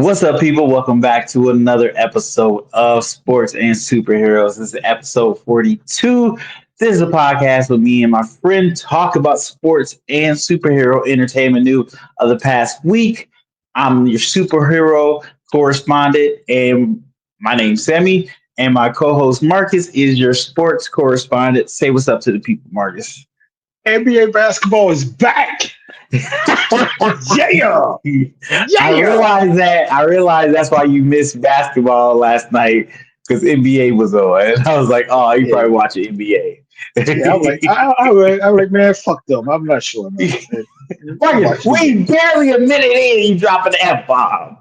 What's up, people? Welcome back to another episode of Sports and Superheroes. This is episode 42. This is a podcast with me and my friend talk about sports and superhero entertainment news of the past week. I'm your superhero correspondent, and my name's Sammy, and my co-host Marcus is your sports correspondent. Say what's up to the people, Marcus. NBA basketball is back. Yeah. I realized that's why you missed basketball last night because NBA was on. And I was like, oh, you Yeah. probably watching NBA. Yeah. I'm like, man, fuck them. I'm not sure, man. I'm Marcus, watching we NBA. barely a minute in, you dropping the F bomb.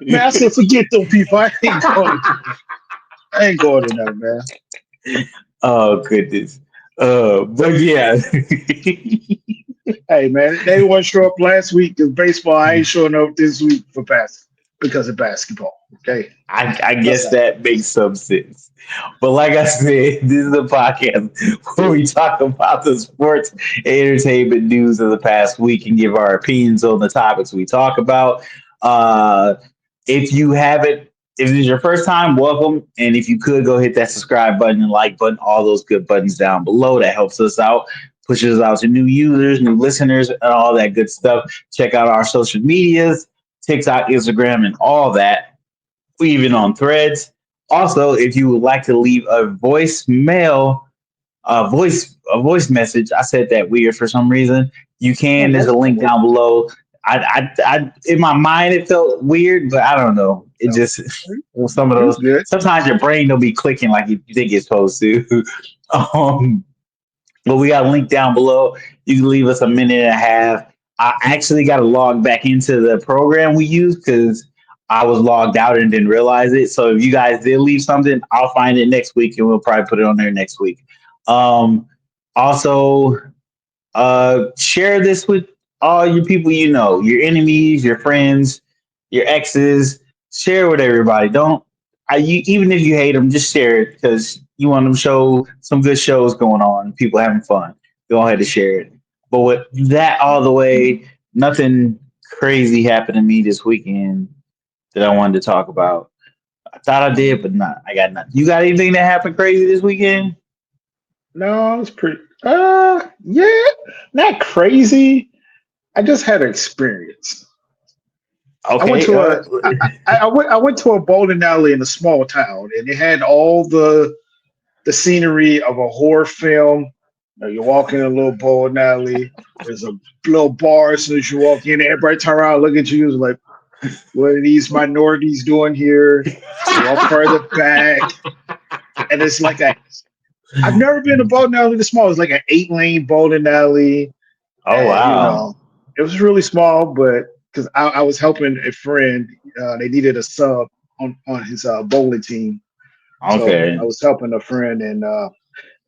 Man, I said, forget them people. I ain't going to them, man. Oh goodness. But yeah. Hey, man, they want to show up last week because baseball. I ain't showing up this week because of basketball. Okay, I that's guess that. that makes some sense. But like I said, this is a podcast where we talk about the sports and entertainment news of the past week and give our opinions on the topics we talk about. Uh, if you haven't, if this is your first time, welcome. And if you could go hit that subscribe button and like button, all those good buttons down below. That helps us out, pushes us out to new users, new listeners, and all that good stuff. Check out our social medias, TikTok, Instagram, and all that. We even on threads. Also, if you would like to leave a voicemail, a voice message, I said that weird for some reason. You Oh, can. There's that's a link cool. down below. In my mind, it felt weird, but I don't know. It No, just well, some of it was those. good. Sometimes your brain don't be clicking like you think it's supposed to. um, but we got a link down below. You can leave us a minute and a half. I actually got to log back into the program we use because I was logged out and didn't realize it. So if you guys did leave something, I'll find it next week and we'll probably put it on there next week. Um, also, share this with all your people you know, your enemies, your friends, your exes. Share with everybody. Don't even if you hate them, just share it because you want them to show some good shows going on, people having fun. Go ahead and share it. But with that all the way, nothing crazy happened to me this weekend that I wanted to talk about. I thought I did, but not. I got nothing. You got anything that happened crazy this weekend? No, it's pretty. Yeah, not crazy. I just had an experience. I went Okay. to a I went to a bowling alley in a small town, and it had all the scenery of a horror film. You're walking in a little bowling alley. There's a little bar as soon as you walk in. Everybody turn around, look at you, like, what are these minorities doing here? You walk further back, and it's like a. I've never been to a bowling alley this small. It's like an 8-lane bowling alley, Oh and wow. it was really small, but because I was helping a friend, they needed a sub on his bowling team, so I Okay. was helping a friend, and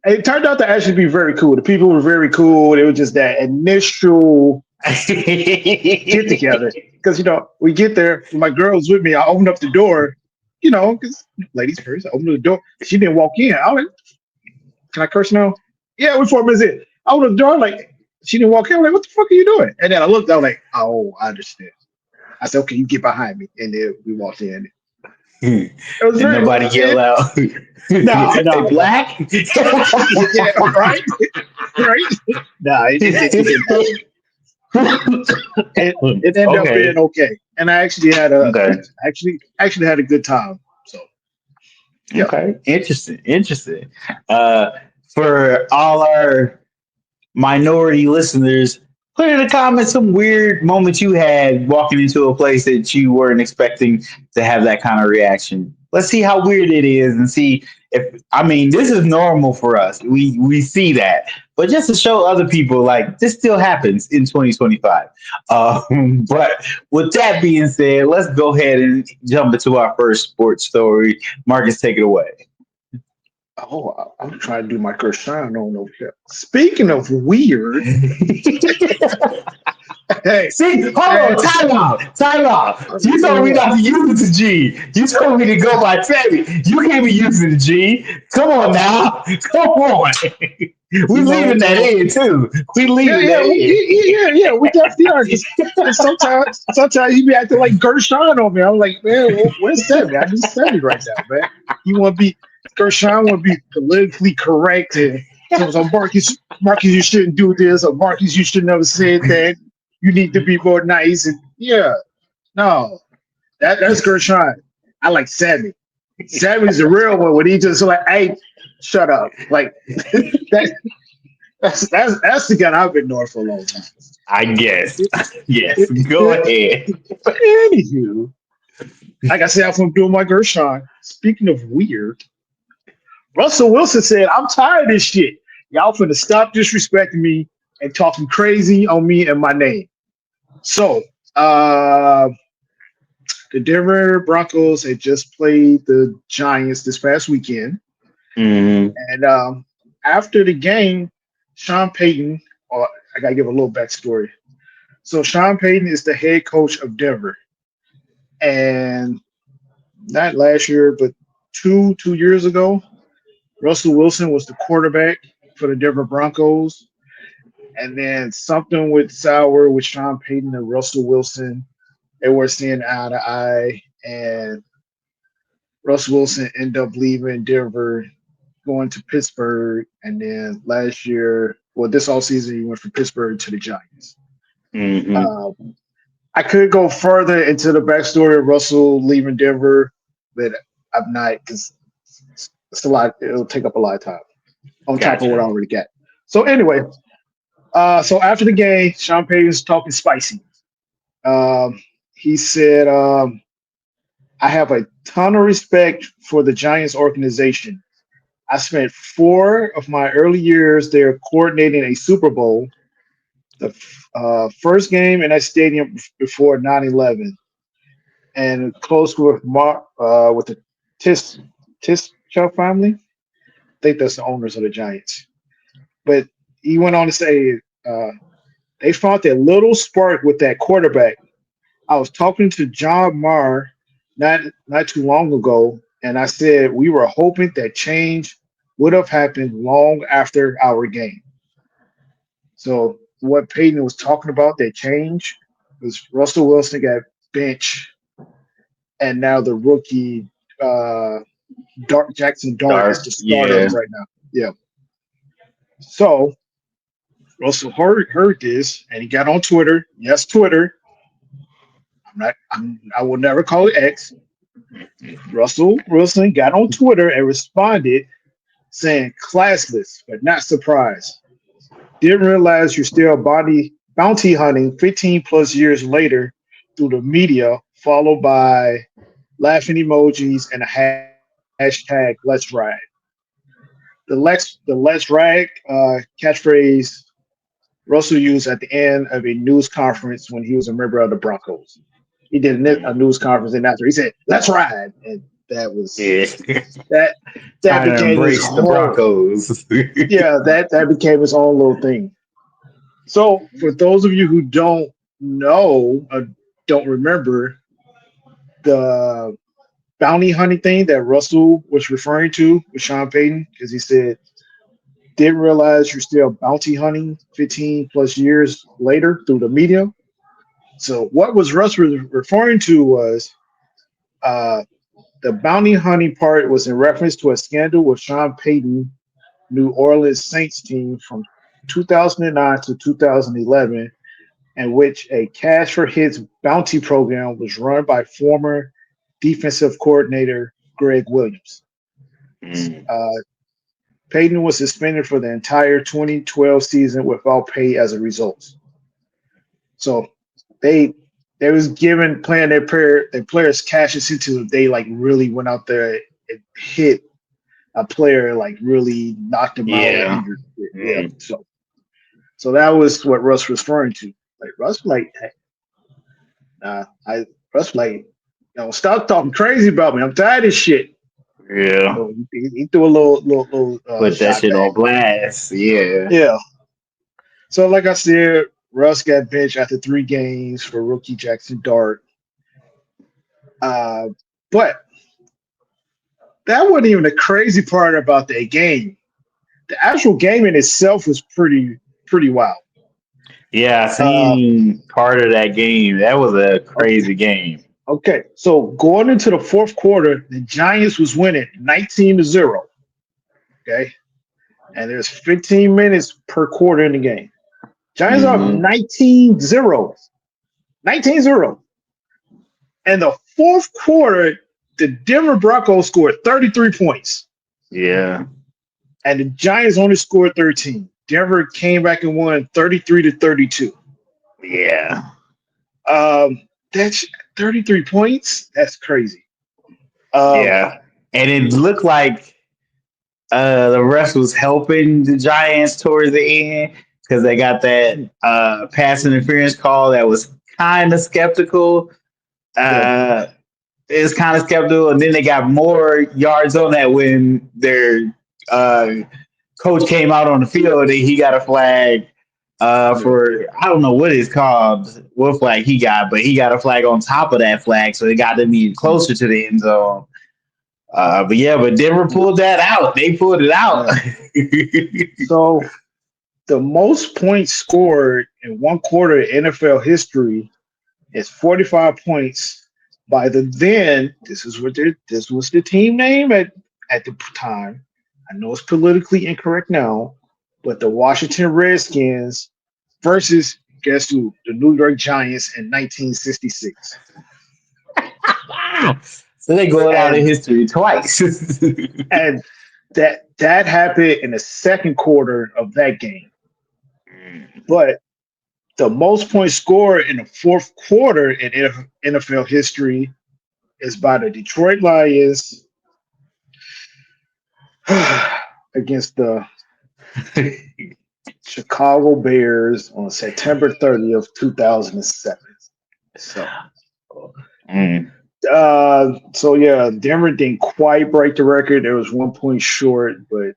it turned out to actually be very cool. The people were very cool. It was just that initial get together because we get there. My girl's with me. I opened up the door, because ladies first. I opened the door. She didn't walk in. I was like, "Can I curse now?" Yeah, we're 4 minutes in. I opened the door like she didn't walk in. I'm like, "What the fuck are you doing?" And then I looked. I was like, "Oh, I understand." I said, "Okay, you get behind me." And then we walked in. Did It was very. nobody yell out? No, They no, no. black? Yeah, right, right. No, it didn't happen. It ended up Okay. being okay, and I actually had a Okay. actually had a good time. So yeah. Okay. Interesting. Interesting. Uh, for all our minority listeners, put in the comments some weird moments you had walking into a place that you weren't expecting to have that kind of reaction. Let's see how weird it is and see if I mean this is normal for us. We see that. But just to show other people like this still happens in 2025. But with that being said, let's go ahead and jump into our first sports story. Marcus, take it away. Oh, I'm trying to do my curse. I don't know. Speaking of weird, Hey, See, hold man, on, time out. You told me what? not to use the G. You told me to go by Sammy. You can't be using the G. Come on now. Come on. We leaving that Well, in too. We yeah, leaving yeah, that in. yeah. We definitely are because sometimes you be acting like Gershon on me. I'm like, man, where's Sammy? I need Sammy right now, man. You want to be Gershon? Want to be politically correct and so Marcus, you shouldn't do this, or Marcus, you should never said that. You need to be more nice. And yeah, no, that's Gershon. I like Sammy. Sammy's the real one when he just like, hey, shut up. Like that. That's the gun I've been knowing for a long time. I guess. Yes. Go ahead. Anywho, like I said, I'm doing my Gershon. Speaking of weird, Russell Wilson said, I'm tired of this shit. Y'all finna stop disrespecting me and talking crazy on me and my name. So, the Denver Broncos had just played the Giants this past weekend. Mm-hmm. And after the game, Sean Payton, I got to give a little backstory. So Sean Payton is the head coach of Denver, and not last year, but two years ago, Russell Wilson was the quarterback for the Denver Broncos, and then something with sour with Sean Payton and Russell Wilson. They were seeing eye to eye, and Russell Wilson ended up leaving Denver, going to Pittsburgh, and then last year, well, this all season, he went from Pittsburgh to the Giants. Mm-hmm. I could go further into the backstory of Russell leaving Denver, but I'm not because it's a lot. It'll take up a lot of time on top of what I Gotcha. already got. So anyway, so after the game, Sean Payton's talking spicy. He said, "I have a ton of respect for the Giants organization. I spent 4 of my early years there coordinating a Super Bowl, the first game in that stadium before 9/11, and close with the Tis Tischel family. I think that's the owners of the Giants. But he went on to say uh, they found that little spark with that quarterback. I was talking to John Marr not too long ago, and I said we were hoping that change would have happened long after our game. So what Peyton was talking about, that change, was Russell Wilson got benched, and now the rookie Jackson Dart is Dark. the starter Yeah. right now. Yeah. So Russell heard this, and he got on Twitter. Yes, Twitter. I will never call it X. Russell Wilson got on Twitter and responded saying, "Classless, but not surprised. Didn't realize you're still bounty hunting 15 plus years later through the media," followed by laughing emojis and a hashtag Let's Ride. The Let's Ride catchphrase Russell used at the end of a news conference when he was a member of the Broncos. He did a news conference, and after he said "Let's ride," and that was Yeah. that that Trying to became his embrace the whole. Broncos. Yeah, that became his own little thing. So for those of you who don't know, don't remember the bounty hunting thing that Russell was referring to with Sean Payton, because he said, "Didn't realize you're still bounty hunting 15 plus years later through the media." So what was Russ referring to was uh, the bounty hunting part was in reference to a scandal with Sean Payton, New Orleans Saints team from 2009 to 2011, in which a cash for hits bounty program was run by former defensive coordinator Greg Williams. Mm. Uh, Payton was suspended for the entire 2012 season without pay as a result. So they they was giving playing their players cash incentive if they like really went out there and hit a player, like really knocked him out or Yeah. injured. Yeah. Mm. So that was what Russ was referring to. Like Russ like, hey, I Russ like, stop talking crazy about me. I'm tired of this shit. Yeah. So he threw a little Put that shot shit back. on blast. Yeah. Yeah. So like I said, Russ got benched after 3 games for rookie Jackson Dart. But that wasn't even the crazy part about that game. The actual game in itself was pretty wild. Yeah, I Uh, seen part of that game. That was a crazy game. okay, so going into the fourth quarter, the Giants was winning 19-0. Okay, and there's 15 minutes per quarter in the game. Giants are up Hmm. 19-0. 19-0. And the fourth quarter, the Denver Broncos scored 33 points, Yeah, and the Giants only scored 13. Denver came back and won 33-32. yeah, That's 33 points. That's crazy. Um, yeah. And it looked like the refs was helping the Giants towards the end because they got that pass interference call that was kind of skeptical. yeah, Uh, it's kind of skeptical, and then they got more yards on that when their uh, coach came out on the field and he got a flag yeah. for I don't know what it's called, what flag he got, but he got a flag on top of that flag, so it got them even closer to the end zone. But Denver pulled that out. They pulled it out. Yeah. So the most points scored in one quarter in NFL history is 45 points by the then. This was the team name at the time. I know it's politically incorrect now, but the Washington Redskins versus guess who? The New York Giants in 1966. So they going out in And history twice. and that happened in the second quarter of that game. But the most points scored in the fourth quarter in NFL history is by the Detroit Lions against the Chicago Bears on September 30th, 2007. So, Mm. so yeah, Denver didn't quite break the record. There was 1 point short, but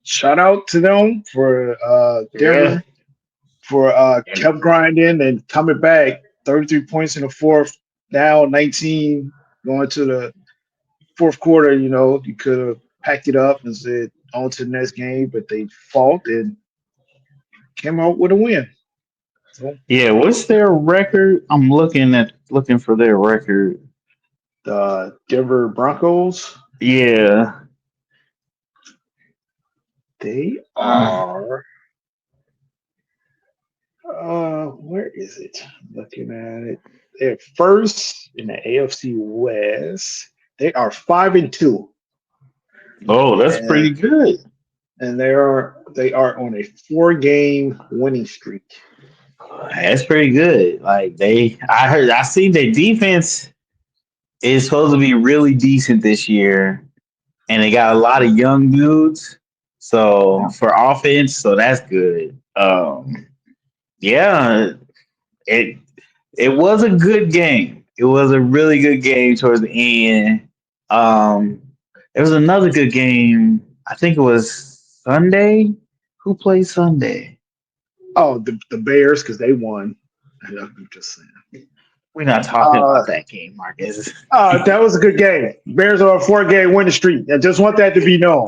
shout out to them for Yeah. Denver for kept grinding and coming back. 33 points in the fourth, now 19 going to the fourth quarter. You could have packed it up and said on to the next game, but they fought and came out with a win. So Yeah, what's their record? I'm looking for their record. the Denver Broncos, Yeah. they are. Where is it? Looking at it, they're first in the AFC West. They are 5-2, Oh, that's and pretty good. they are on a 4-game winning streak. That's pretty good. I seen their defense is supposed to be really decent this year, and they got a lot of young dudes. So Yeah. for offense, so that's good. Yeah, it it was a good game. It was a really good game towards the end. Um, there was another good game. I think it was Sunday. Who played Sunday? Oh, the Bears because they won. I'm just saying. We're not talking Uh, about that game, Marcus. that was a good game. Bears are on a 4-game winning streak. I just want that to be known.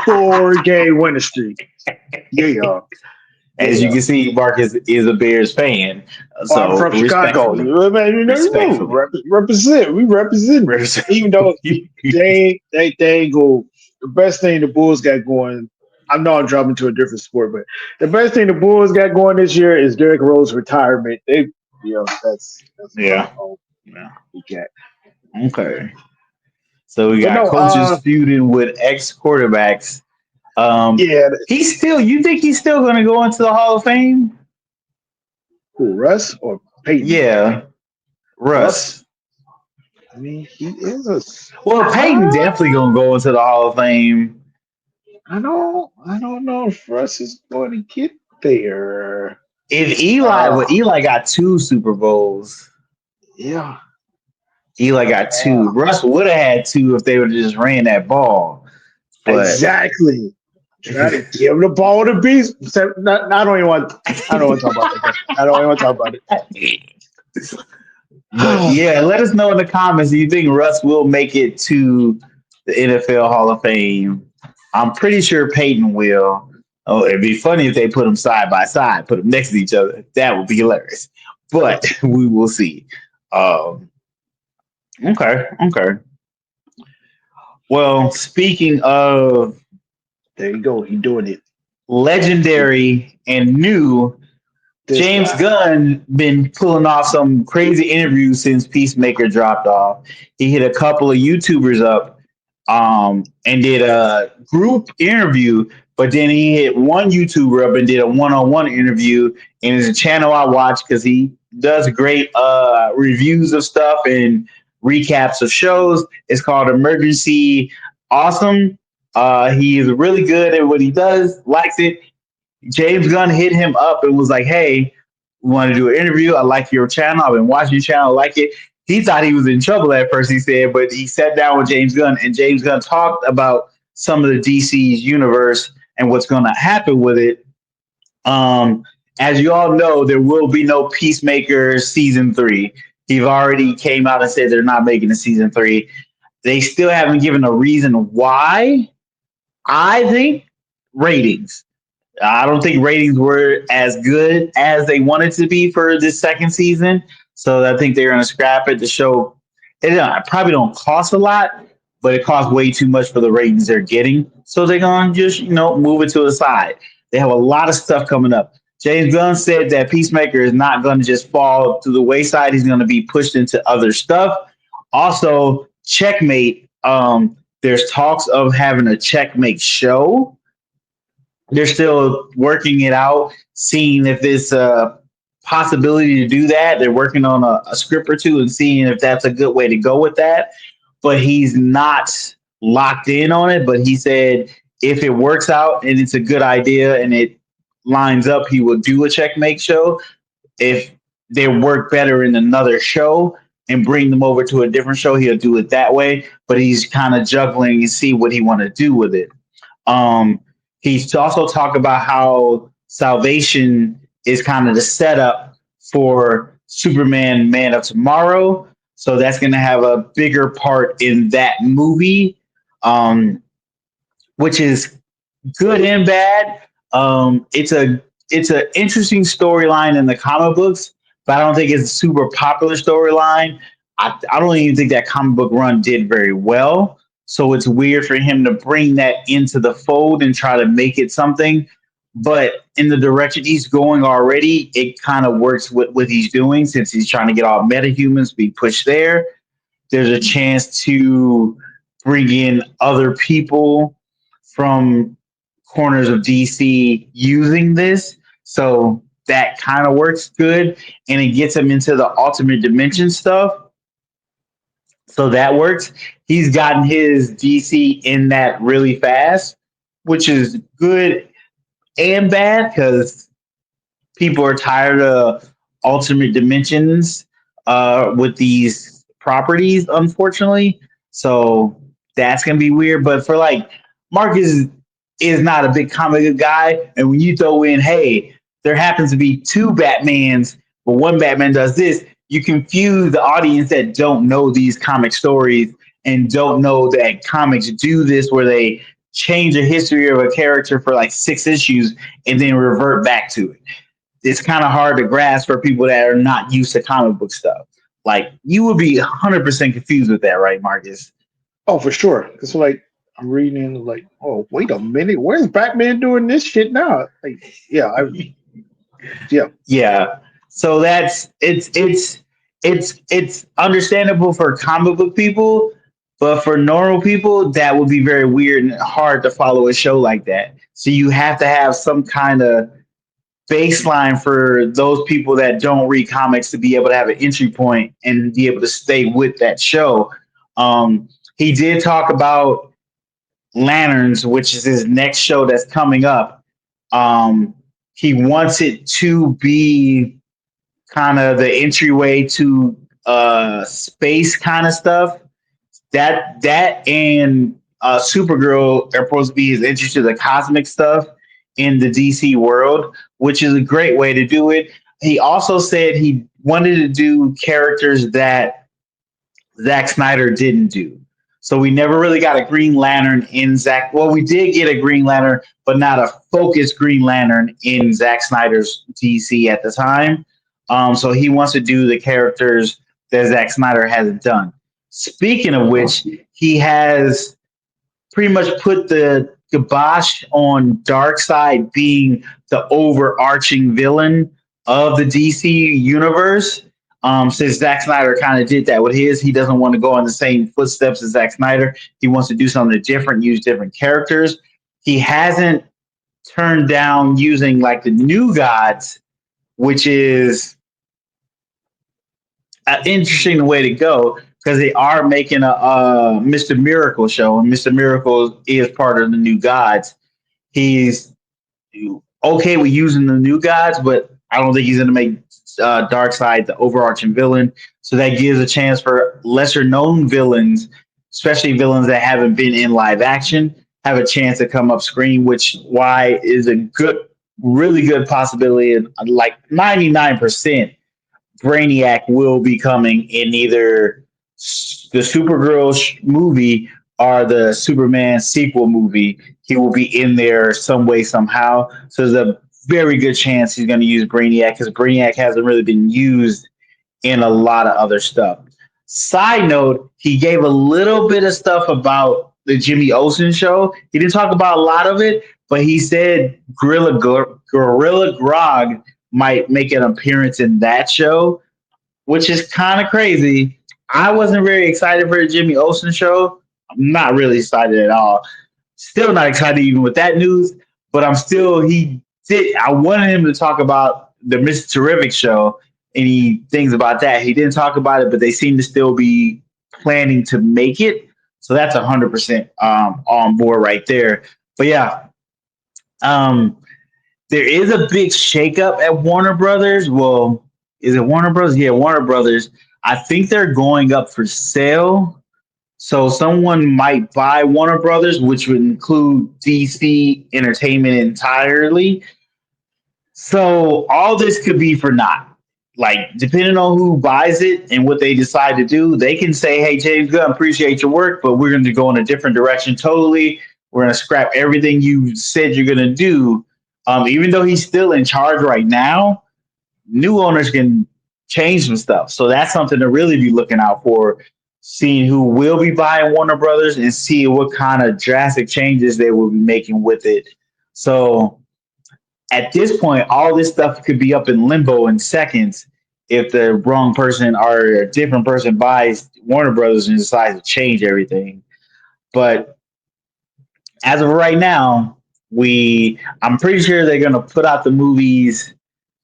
4-game winning streak. Yeah, As you yeah. can see, Marcus is a Bears fan, Oh, I'm so from Chicago. respectfully, respectfully, Represent. We represent. Even though they ain't go. The best thing the Bulls got going. I know I'm dropping to a different sport, but the best thing the Bulls got going this year is Derrick Rose retirement. That's about yeah, all yeah. we get. Okay. So we But got no, coaches feuding with ex quarterbacks. yeah, You think he's still going to go into the Hall of Fame? who, Russ or Peyton? Yeah, Russ. Russ. I mean, he is a. Well, Peyton definitely Uh, going to go into the Hall of Fame. I don't know if Russ is going to get there. If Eli, Uh, well, Eli got two Super Bowls. yeah. Eli got two. Uh, Russ would have had two if they would have just ran that ball. But exactly. Gotta give the ball to Beast. I don't even want. I don't want to talk about that. I don't even want to talk about it. But yeah, let us know in the comments. Do you think Russ will make it to the NFL Hall of Fame? I'm pretty sure Peyton will. Oh, it'd be funny if they put them side by side, put them next to each other. That would be hilarious. But we will see. Um, okay. Well, speaking of There you go. He doing it. legendary and new, This James guy. Gunn been pulling off some crazy interviews since Peacemaker dropped off. He hit a couple of YouTubers up and did a group interview, but then he hit one YouTuber up and did a one-on-one interview. And it's a channel I watch because he does great reviews of stuff and recaps of shows. It's called Emergency Awesome. He is really good at what he does, likes it. James Gunn hit him up and was like, "Hey, we want to do an interview. I like your channel. I've been watching your channel. I like it." He thought he was in trouble at first, he said, but he sat down with James Gunn, and James Gunn talked about some of the DC's universe and what's going to happen with it. Um, as you all know, there will be no Peacemaker season 3. He already came out and said they're not making a season 3. They still haven't given a reason why. I think ratings. I don't think ratings were as good as they wanted to be for this second season. So I think they're going to scrap it. The show, probably don't cost a lot, but it costs way too much for the ratings they're getting. So they're going to just, move it to the side. They have a lot of stuff coming up. James Gunn said that Peacemaker is not going to just fall to the wayside. He's going to be pushed into other stuff. Also, Checkmate. There's talks of having a Checkmate show. They're still working it out, seeing if it's a possibility to do that. They're working on a script or two and seeing if that's a good way to go with that. But he's not locked in on it. But he said if it works out and it's a good idea and it lines up, he will do a Checkmate show. If they work better in another show and bring them over to a different show, he'll do it that way. But he's kind of juggling and see what he want to do with it. He's also talked about how Salvation is kind of the setup for Superman Man of Tomorrow. So that's going to have a bigger part in that movie, which is good and bad. It's an interesting storyline in the comic books, but I don't think it's a super popular storyline. I don't even think that comic book run did very well. So it's weird for him to bring that into the fold and try to make it something. But in the direction he's going already, it kind of works with what he's doing since he's trying to get all metahumans be pushed there. There's a chance to bring in other people from corners of DC using this. So that kind of works good. And it gets him into the alternate dimension stuff. So that works. He's gotten his DC in that really fast, which is good and bad because people are tired of alternate dimensions with these properties, unfortunately. So that's gonna be weird. But for Marcus is not a big comic guy, and when you throw in, hey, there happens to be 2 Batmans, but one Batman does this, you confuse the audience that don't know these comic stories and don't know that comics do this where they change the history of a character for 6 issues and then revert back to it. It's kind of hard to grasp for people that are not used to comic book stuff. You would be 100% confused with that, right, Marcus? Oh, for sure. It's I'm reading oh, wait a minute, where's Batman doing this shit now? Yeah. So it's understandable for comic book people, but for normal people, that would be very weird and hard to follow a show like that. So you have to have some kind of baseline for those people that don't read comics to be able to have an entry point and be able to stay with that show. He did talk about Lanterns, which is his next show that's coming up. He wants it to be kind of the entryway to space kind of stuff. That and Supergirl are supposed to be his interest in the cosmic stuff in the DC world, which is a great way to do it. He also said he wanted to do characters that Zack Snyder didn't do. So we never really got a Green Lantern in Zack. Well, we did get a Green Lantern, but not a focused Green Lantern in Zack Snyder's DC at the time. So he wants to do the characters that Zack Snyder hasn't done. Speaking of which, he has pretty much put the kibosh on Darkseid being the overarching villain of the DC universe. Since Zack Snyder kind of did that with his, he doesn't want to go in the same footsteps as Zack Snyder. He wants to do something different, use different characters. He hasn't turned down using like the New Gods, which is an interesting way to go because they are making a Mr. Miracle show, and Mr. Miracle is part of the New Gods. He's okay with using the New Gods, but I don't think he's going to make Darkseid the overarching villain. So that gives a chance for lesser known villains, especially villains that haven't been in live action, have a chance to come up screen, which why is a good, really good possibility. And like 99%, Brainiac will be coming in either the Supergirl movie or the Superman sequel movie. He will be in there some way, somehow. So there's a very good chance he's going to use Brainiac because Brainiac hasn't really been used in a lot of other stuff. Side note, he gave a little bit of stuff about the Jimmy Olsen show. He didn't talk about a lot of it, but he said Gorilla Grog might make an appearance in that show, which is kind of crazy. I wasn't very excited for the Jimmy Olsen show. I'm not really excited at all. Still not excited even with that news, but I wanted him to talk about the Mr. Terrific show, any things about that. He didn't talk about it, but they seem to still be planning to make it. So that's 100% on board right there. But yeah, there is a big shakeup at Warner Brothers. Well, is it Warner Brothers? Yeah, Warner Brothers. I think they're going up for sale. So someone might buy Warner Brothers, which would include DC Entertainment entirely. So all this could be for naught. Like, depending on who buys it and what they decide to do, they can say, hey, James Gunn, appreciate your work, but we're going to go in a different direction totally. We're going to scrap everything you said you're going to do. Even though he's still in charge right now, new owners can change some stuff. So that's something to really be looking out for, seeing who will be buying Warner Brothers and see what kind of drastic changes they will be making with it. So at this point, all this stuff could be up in limbo in seconds if the wrong person or a different person buys Warner Brothers and decides to change everything. But as of right now, I'm pretty sure they're going to put out the movies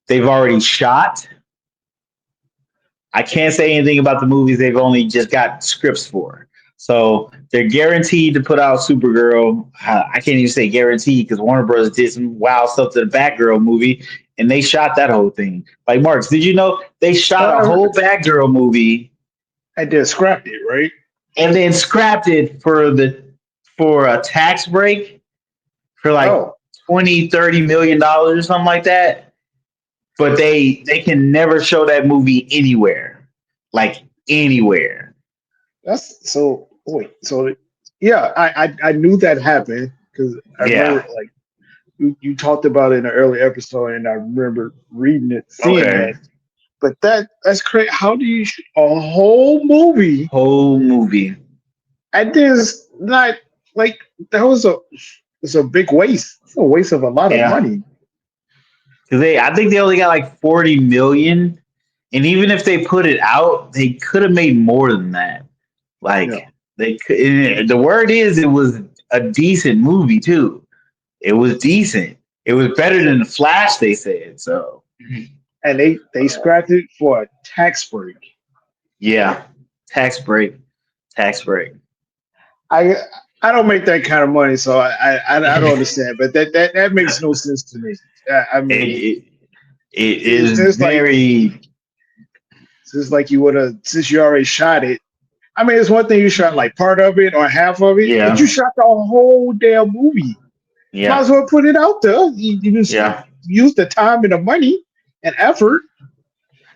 they've already shot. I can't say anything about the movies they've only just got scripts for. So they're guaranteed to put out Supergirl. I can't even say guaranteed because Warner Bros. Did some wild stuff to the Batgirl movie, and they shot that whole thing. Like, Marks, did you know they shot a whole Batgirl movie? And then scrapped it, right? And then scrapped it for a tax break for like $20-30 million or something like that. But they can never show that movie anywhere, like anywhere. That's so. Wait, so yeah, I knew that happened because I remember like you talked about it in an early episode, and I remember reading it, seeing that. But that's crazy. How do you shoot a whole movie? And there's not like that was a big waste. It's a waste of a lot of money. Because I think they only got like 40 million, and even if they put it out, they could have made more than that. Like they could. The word is it was a decent movie too. It was decent. It was better than the Flash, they said. So, and they scrapped it for a tax break. Yeah, tax break. I don't make that kind of money, so I don't understand. But that makes no sense to me. I mean, it is very. It's like you would have, since you already shot it, I mean, it's one thing you shot like part of it or half of it, but you Yeah, shot the whole damn movie. Might yeah, as well put it out there. You just yeah, use the time and the money and effort,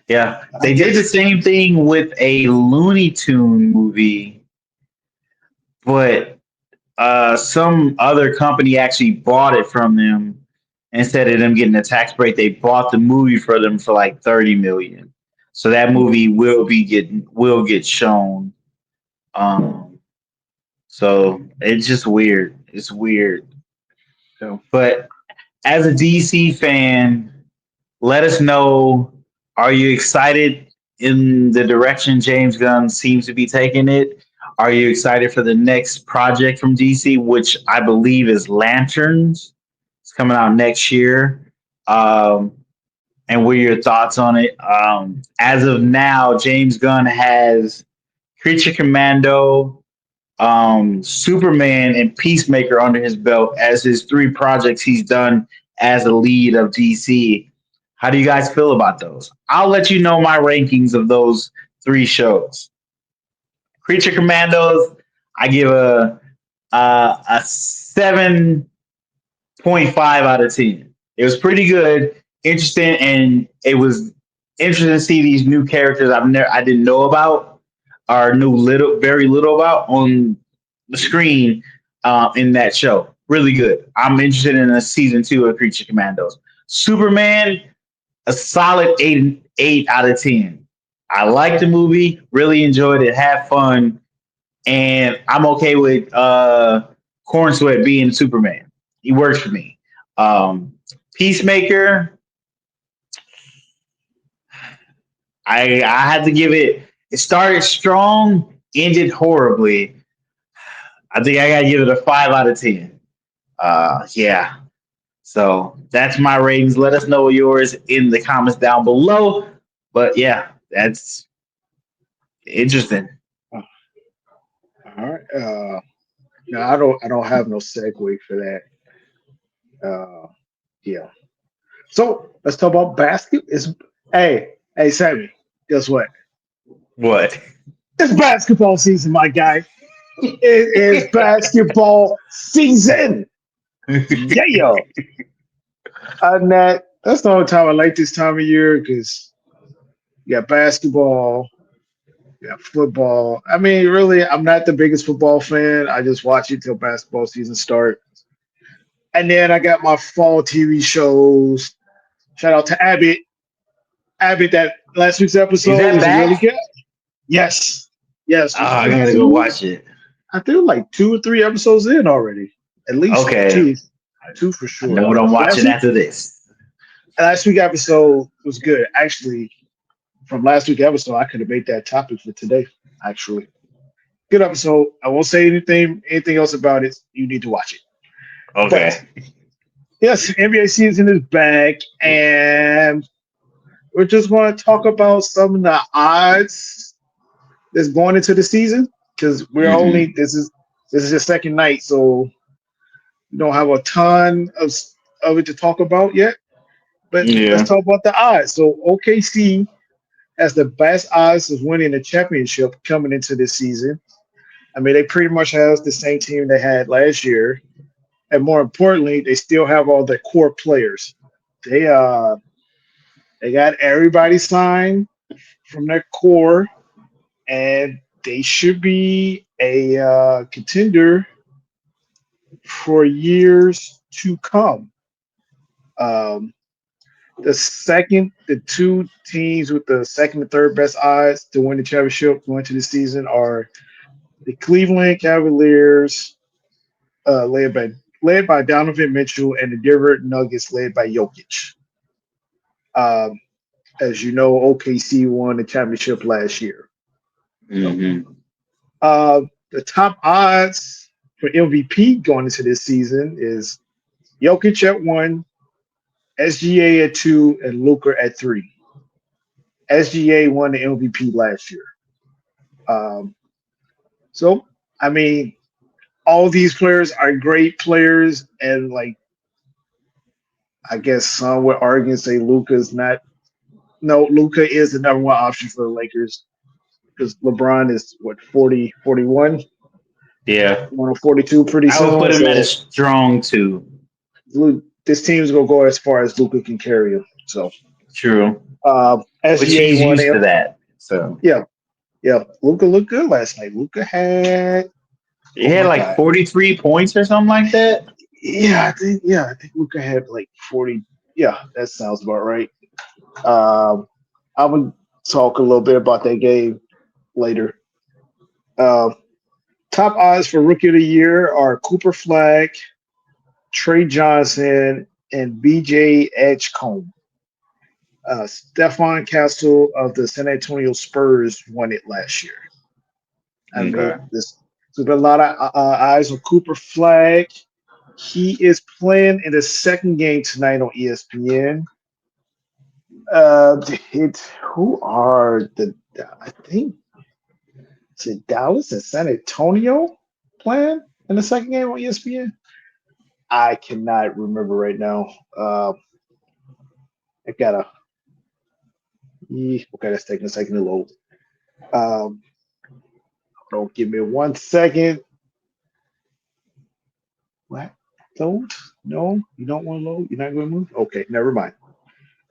yeah. I They did the guess. same thing with a Looney Tune movie, but some other company actually bought it from them instead of them getting a tax break. They bought the movie for them for like 30 million. So that movie will get shown. Um, so it's just weird. It's weird. So, But as a DC fan, let us know. Are you excited in the direction James Gunn seems to be taking it? Are you excited for the next project from DC, which I believe is Lanterns? It's coming out next year. Um, and what are your thoughts on it? As of now, James Gunn has Creature Commando, Superman, and Peacemaker under his belt as his three projects he's done as a lead of DC. How do you guys feel about those? I'll let you know my rankings of those three shows. Creature Commandos, I give a 7.5 out of 10. It was pretty good, interesting, and it was interesting to see these new characters I didn't know about or knew very little about on the screen in that show. Really good. I'm interested in a season 2 of Creature Commandos. Superman, a solid 8 out of 10. I liked the movie, really enjoyed it, had fun, and I'm okay with Corn Sweat being Superman. He works for me. Um, Peacemaker, I had to give it. It started strong, ended horribly. I think I gotta give it a 5 out of 10. Yeah. So that's my ratings. Let us know yours in the comments down below. But yeah, that's interesting. all right. No, I don't have no segue for that. Yeah. So let's talk about basket. Hey, Sammy. Guess what? What? It's basketball season, my guy. It is basketball season. Yeah. And that's the only time I like this time of year because you got basketball, you got football. I mean, really, I'm not the biggest football fan. I just watch it till basketball season start. And then I got my fall TV shows. Shout out to Abbott. Abbott, that last week's Is episode that was really back? good. Yes. Yes. Oh, Was I like gotta go two, watch it. I think like 2 or 3 episodes in already. At least Okay. two. Two for I know sure. what I'm Last watching week after this. last week episode was good. Actually, from last week episode, I could have made that topic for today. Actually, good episode. I won't say anything else about it. You need to watch it. But Okay. yes, NBA season is back, and we're just going to talk about some of the odds that's going into the season because we're only Hmm. this is the second night, so we don't have a ton of it to talk about yet. But let's Yeah. talk about the odds. So OKC has the best odds of winning the championship coming into this season. I mean, they pretty much have the same team they had last year, and more importantly, they still have all their core players. They uh they got everybody signed from their core, and they should be a contender for years to come. Um, the two teams with the second and third best odds to win the championship going into the season are the Cleveland Cavaliers, led by Donovan Mitchell, and the Denver Nuggets, led by Jokic. Um, as you know, OKC won the championship last year. So, Hmm. the top odds for MVP going into this season is Jokic at 1, SGA at 2, and Luka at 3. SGA won the MVP last year. Um, so, I mean, all these players are great players, and like I guess some would argue and say Luka is not. No, Luka is the number one option for the Lakers. because LeBron is what 40, 41, Yeah, 42 pretty I would soon. put him at a So strong 2. This team's gonna go as far as Luka can carry him. So True, which SGA he's won used it. to that. So Yeah, yeah. Luka looked good last night. Luka had he oh had my like god. 43 points or something like that. I think Luka had like 40. Yeah, that sounds about right. Um, I'm gonna talk a little bit about that game later. Um, Top odds for rookie of the year are Cooper Flag, Trey Johnson, and BJ Edgecombe. Stephon Castle of the San Antonio Spurs won it last year. I mean, Okay. there's been a lot of eyes on Cooper Flag. He is playing in the second game tonight on ESPN. Who are the? I think is it Dallas and San Antonio playing in the second game on ESPN. I cannot remember right now. I gotta. Okay, that's taking a second to load. Um, don't give me 1 second. What? Load? No, you don't want to load. You're not going to move. Okay, never mind.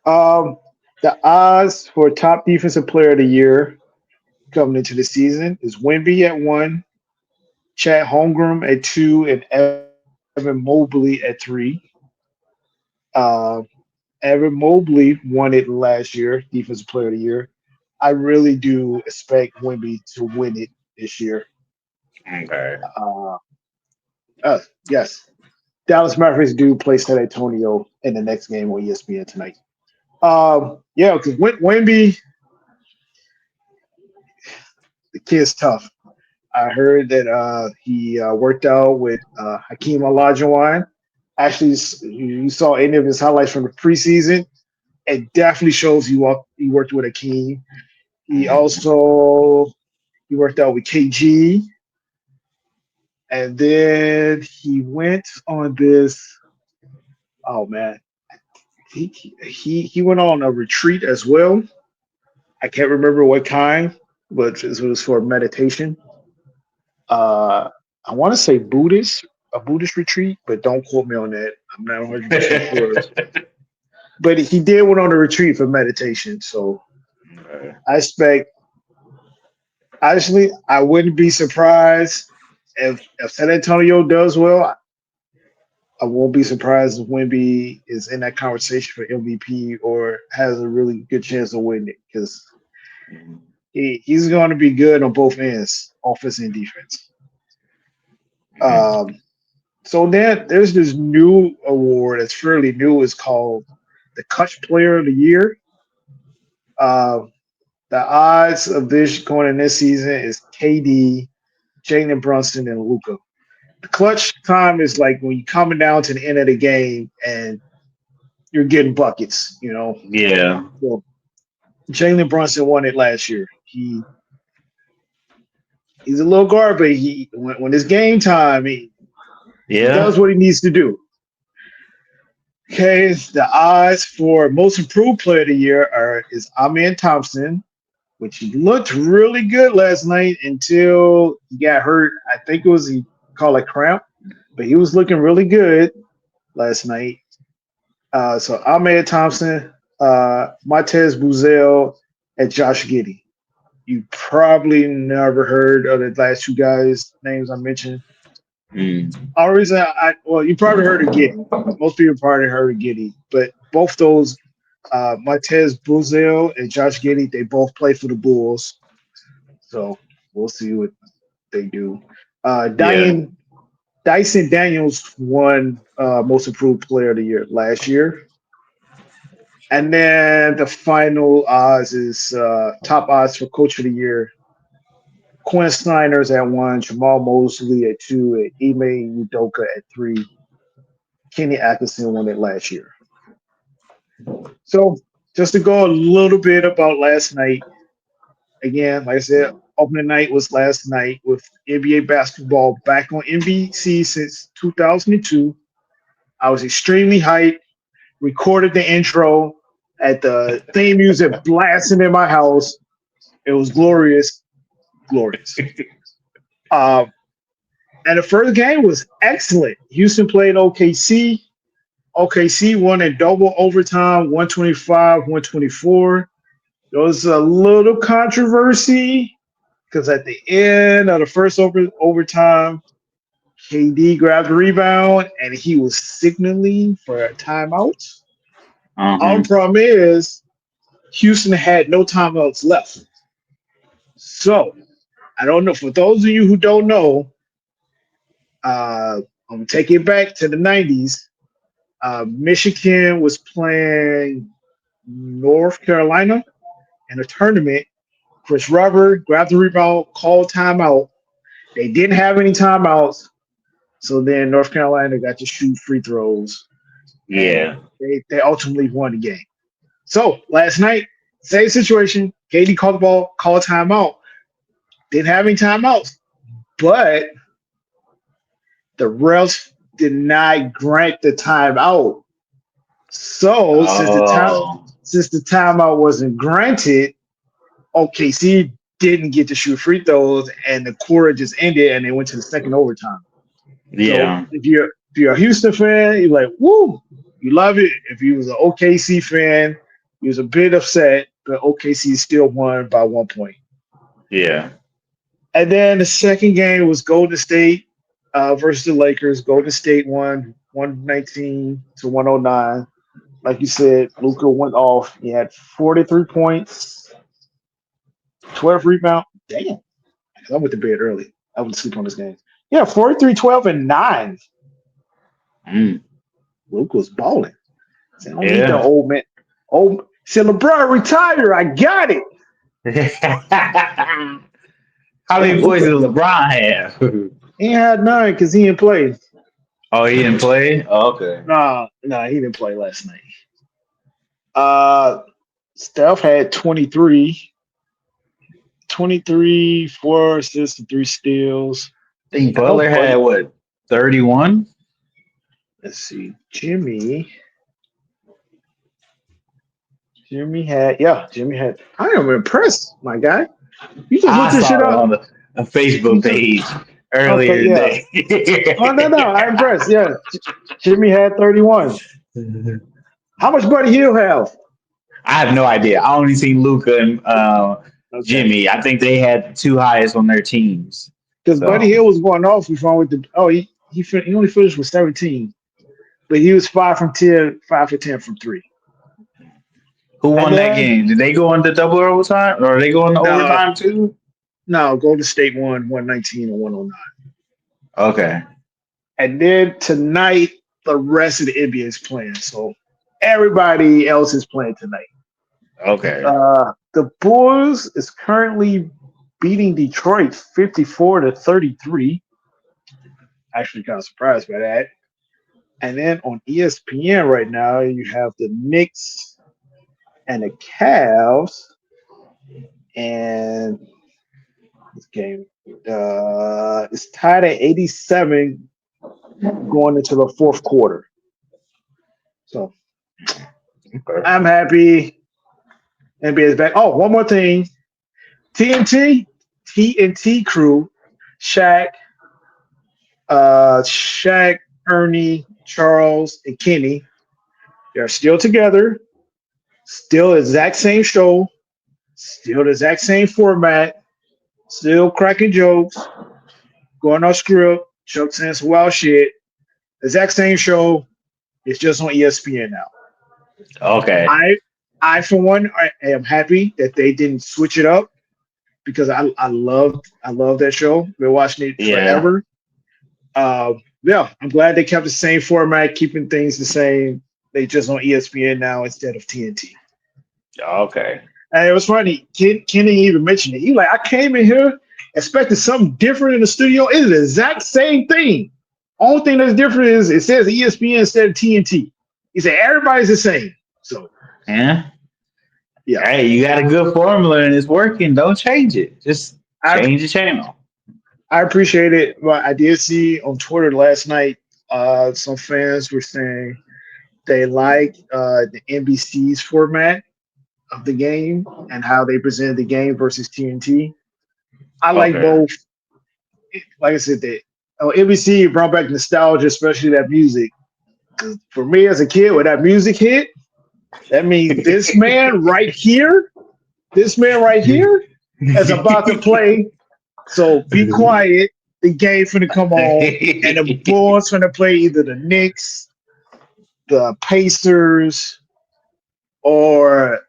Um, the odds for top defensive player of the year coming into the season is Wemby at 1, Chad Holmgren at 2, and Evan Mobley at 3. Uh, Evan Mobley won it last year, defensive player of the year. I really do expect Wemby to win it this year. Okay. Uh, yes, Dallas Mavericks do play San Antonio in the next game on ESPN tonight. Yeah, because Wemby, the kid's tough. I heard that he worked out with Hakeem Olajuwon. Actually, you saw any of his highlights from the preseason. It definitely shows he worked with Hakeem. He also he worked out with KG, and then he went on this. Oh man, he went on a retreat as well. I can't remember what kind, but it was for meditation. Uh, I want to say a Buddhist retreat, but don't quote me on that. I'm not 100% sure. But he did went on a retreat for meditation, so Okay. I expect. Actually, I wouldn't be surprised if San Antonio does well. I won't be surprised if Wemby is in that conversation for MVP or has a really good chance of winning it because he's going to be good on both ends, offense and defense. Mhm. Um, so then there's this new award that's fairly new. It's called the Clutch Player of the Year. Uh, the odds of this going in this season is KD, Jalen Brunson, and Luka. The clutch time is like when you're coming down to the end of the game and you're getting buckets, you know. Yeah. So Jalen Brunson won it last year. He's a little guard, but when it's game time, he Yeah. does what he needs to do. Okay, the odds for most improved player of the year is Amen Thompson, which he looked really good last night until he got hurt. I think it was he called it cramp, but he was looking really good last night. So Ahmed Thompson, Montez Buzel, and Josh Giddey. You probably never heard of the last two guys' names I mentioned. Mm. Only reason well, you probably heard of Giddey. Most people probably heard of Giddey, but both those, Montez Buzel and Josh Giddey, they both play for the Bulls. So we'll see what they do. Yeah. Dyson Daniels won Most Improved Player of the Year last year. And then the final odds is top odds for Coach of the Year. Quinn Snyder's at 1, Jamal Mosley at 2, and Ime Udoka at 3. Kenny Atkinson won it last year. So just to go a little bit about last night, again, like I said, opening night was last night with NBA basketball back on NBC since 2002. I was extremely hyped, recorded the intro at the theme music blasting in my house. It was glorious. glorious. And the first game was excellent. Houston played OKC. OKC won in double overtime, 125-124. There was a little controversy because at the end of the first overtime, KD grabbed the rebound and he was signaling for a timeout. Our problem is Houston had no timeouts left. So I don't know. For those of you who don't know, I'm going to take it back to the 90s. Michigan was playing North Carolina in a tournament. Chris Robert grabbed the rebound, called timeout. They didn't have any timeouts. So then North Carolina got to shoot free throws. Yeah. They ultimately won the game. So last night, same situation. KD called the ball, called timeout. Didn't have any timeouts. But the refs did not grant the timeout. So since the timeout wasn't granted, OKC didn't get to shoot free throws, and the quarter just ended, and they went to the second overtime. Yeah. So if you're a Houston fan, you're like, woo, you love it. If you was an OKC fan, you was a bit upset, but OKC still won by 1 point. Yeah. And then the second game was Golden State versus the Lakers. Golden State won 119-109. Like you said, Luka went off. He had 43 points, 12 rebounds. Damn. I went to bed early. I went to sleep on this game. Yeah, 43, 12, and 9. Luka was balling. I don't need that old man. Said LeBron retire. I got it. How many points did LeBron have? He had 9 because he didn't play. Oh, he didn't play? Oh, okay. No, he didn't play last night. Steph had 23, 4 assists and 3 steals. I think Butler had, 31? Let's see. Jimmy had. I am impressed, my guy. You just looked this shit up on the Facebook page earlier today. No, I'm impressed. Yeah, Jimmy had 31. How much Buddy Hield have? I have no idea. I only seen Luka and Jimmy. I think they had 2 highest on their teams. Because Buddy Hield was going off. He only finished with 17, but he was 5 for 10 from 3. Who won that game? Did they go into double overtime, or are they going to overtime too? No, Golden State won 119-109. Okay. And then tonight, the rest of the NBA is playing. So everybody else is playing tonight. Okay. The Bulls is currently beating Detroit 54-33. Actually, kind of surprised by that. And then on ESPN right now, you have the Knicks and the Cavs. And this game is tied at 87 going into the fourth quarter. So I'm happy NBA is back. Oh, one more thing. TNT crew, Shaq, Ernie, Charles, and Kenny, they're still together. Still the exact same show. Still the exact same format. Still cracking jokes. Going off script. Chuck saying some wild shit. Exact same show. It's just on ESPN now. Okay. I for one, I am happy that they didn't switch it up because I love that show. Been watching it forever. I'm glad they kept the same format, keeping things the same. They just on ESPN now instead of TNT. Okay. And it was funny. Kenny even mentioned it. He like, I came in here expecting something different in the studio. It's the exact same thing. Only thing that's different is it says ESPN instead of TNT. He said everybody's the same. So yeah. Yeah. Hey, you got a good formula and it's working. Don't change it. Just change the channel. I appreciate it. But I did see on Twitter last night, some fans were saying they like the NBC's format of the game and how they presented the game versus TNT. I like Okay. both. Like I said, that NBC brought back nostalgia, especially that music. 'Cause for me as a kid, when that music hit, that means this man right here is about to play. So be quiet. The game's finna come on, and the Bulls finna play either the Knicks, the Pacers, or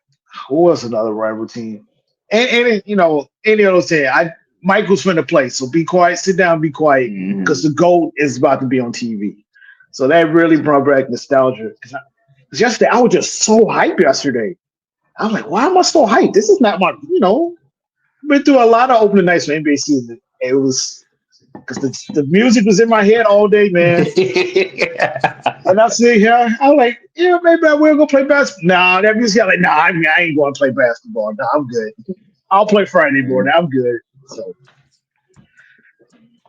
who was another rival team? And any of those teams. Michael's finna play. So be quiet, sit down, be quiet, because Mhm. the GOAT is about to be on TV. So that really brought back nostalgia. Because yesterday I was just so hyped yesterday. I was like, why am I so hyped? This is not been through a lot of opening nights for NBA season. It was because the music was in my head all day, man. And I sit here, I was like, yeah, maybe I will go play basketball. Nah, that music, I'm like, nah, I ain't going to play basketball. Nah, I'm good. I'll play Friday morning. I'm good. So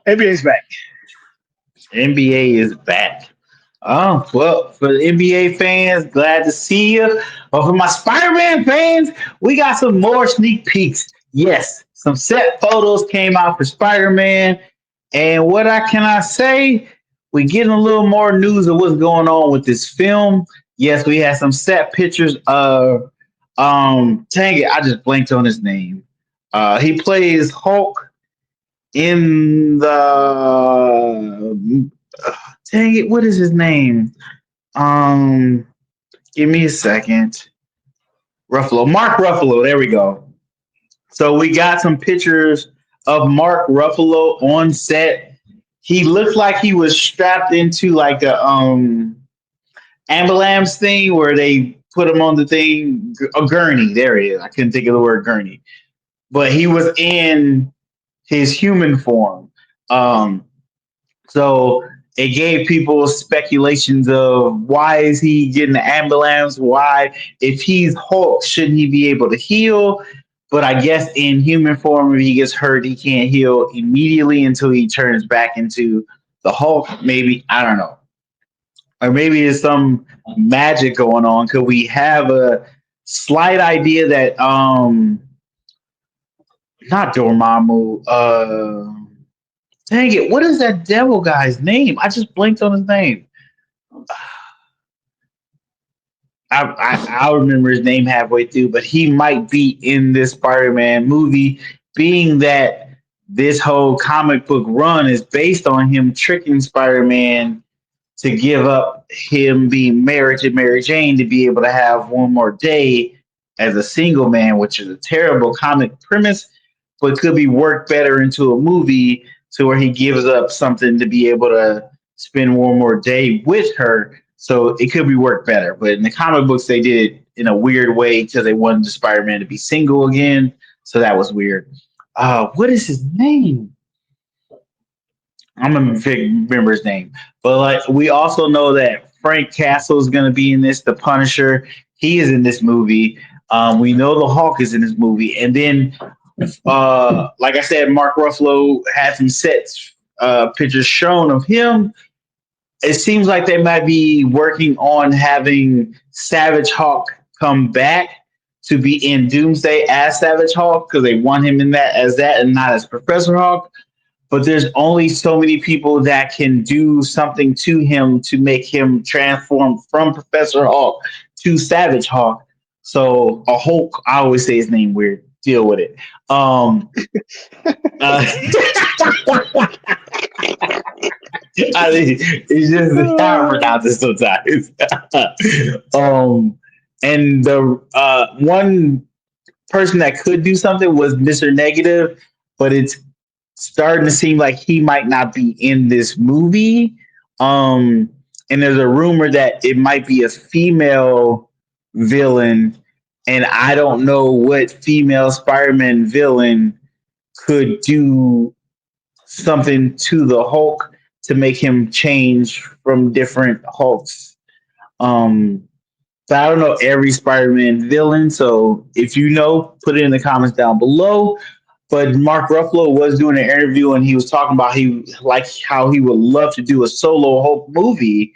NBA's back. NBA is back. Oh, well, for the NBA fans, glad to see you. But for my Spider Man fans, we got some more sneak peeks. Yes, some set photos came out for Spider Man. And can I say? We getting a little more news of what's going on with this film. Yes, we had some set pictures of dang it, I just blanked on his name. He plays Hulk in the dang it, what is his name? Um, Give me a second. Mark Ruffalo. There we go. So we got some pictures of Mark Ruffalo on set. He looked like he was strapped into like a ambulance thing where they put him on the thing, a gurney. There it is. I couldn't think of the word gurney, but he was in his human form. Um, So it gave people speculations of why is he getting the ambulance? Why, if he's Hulk, shouldn't he be able to heal? But I guess in human form, if he gets hurt, he can't heal immediately until he turns back into the Hulk. Maybe I don't know, or maybe there's some magic going on. Could we have a slight idea that not Dormammu, dang it, what is that devil guy's name? I just blinked on his name. I'll remember his name halfway through, but he might be in this Spider-Man movie, being that this whole comic book run is based on him tricking Spider-Man to give up him being married to Mary Jane to be able to have one more day as a single man, which is a terrible comic premise, but could be worked better into a movie to where he gives up something to be able to spend one more day with her. So it could be worked better. But in the comic books, they did it in a weird way because they wanted Spider Man to be single again. So that was weird. What is his name? I'm gonna remember his name, but like we also know that Frank Castle is gonna be in this. The Punisher, he is in this movie. We know the Hulk is in this movie, and then, like I said, Mark Ruffalo had some sets pictures shown of him. It seems like they might be working on having Savage Hulk come back to be in Doomsday as Savage Hulk because they want him in that as that and not as Professor Hulk, but there's only so many people that can do something to him to make him transform from Professor Hulk to Savage Hulk. So a Hulk, I always say his name weird. Deal with it. Uh, it's just how I pronounce it sometimes. And the one person that could do something was Mr. Negative, but it's starting to seem like he might not be in this movie. Um, and there's a rumor that it might be a female villain, and I don't know what female Spider-Man villain could do something to the Hulk to make him change from different Hulks. Um, so I don't know every Spider-Man villain. So if you know, put it in the comments down below. But Mark Ruffalo was doing an interview and he was talking about how he would love to do a solo Hulk movie,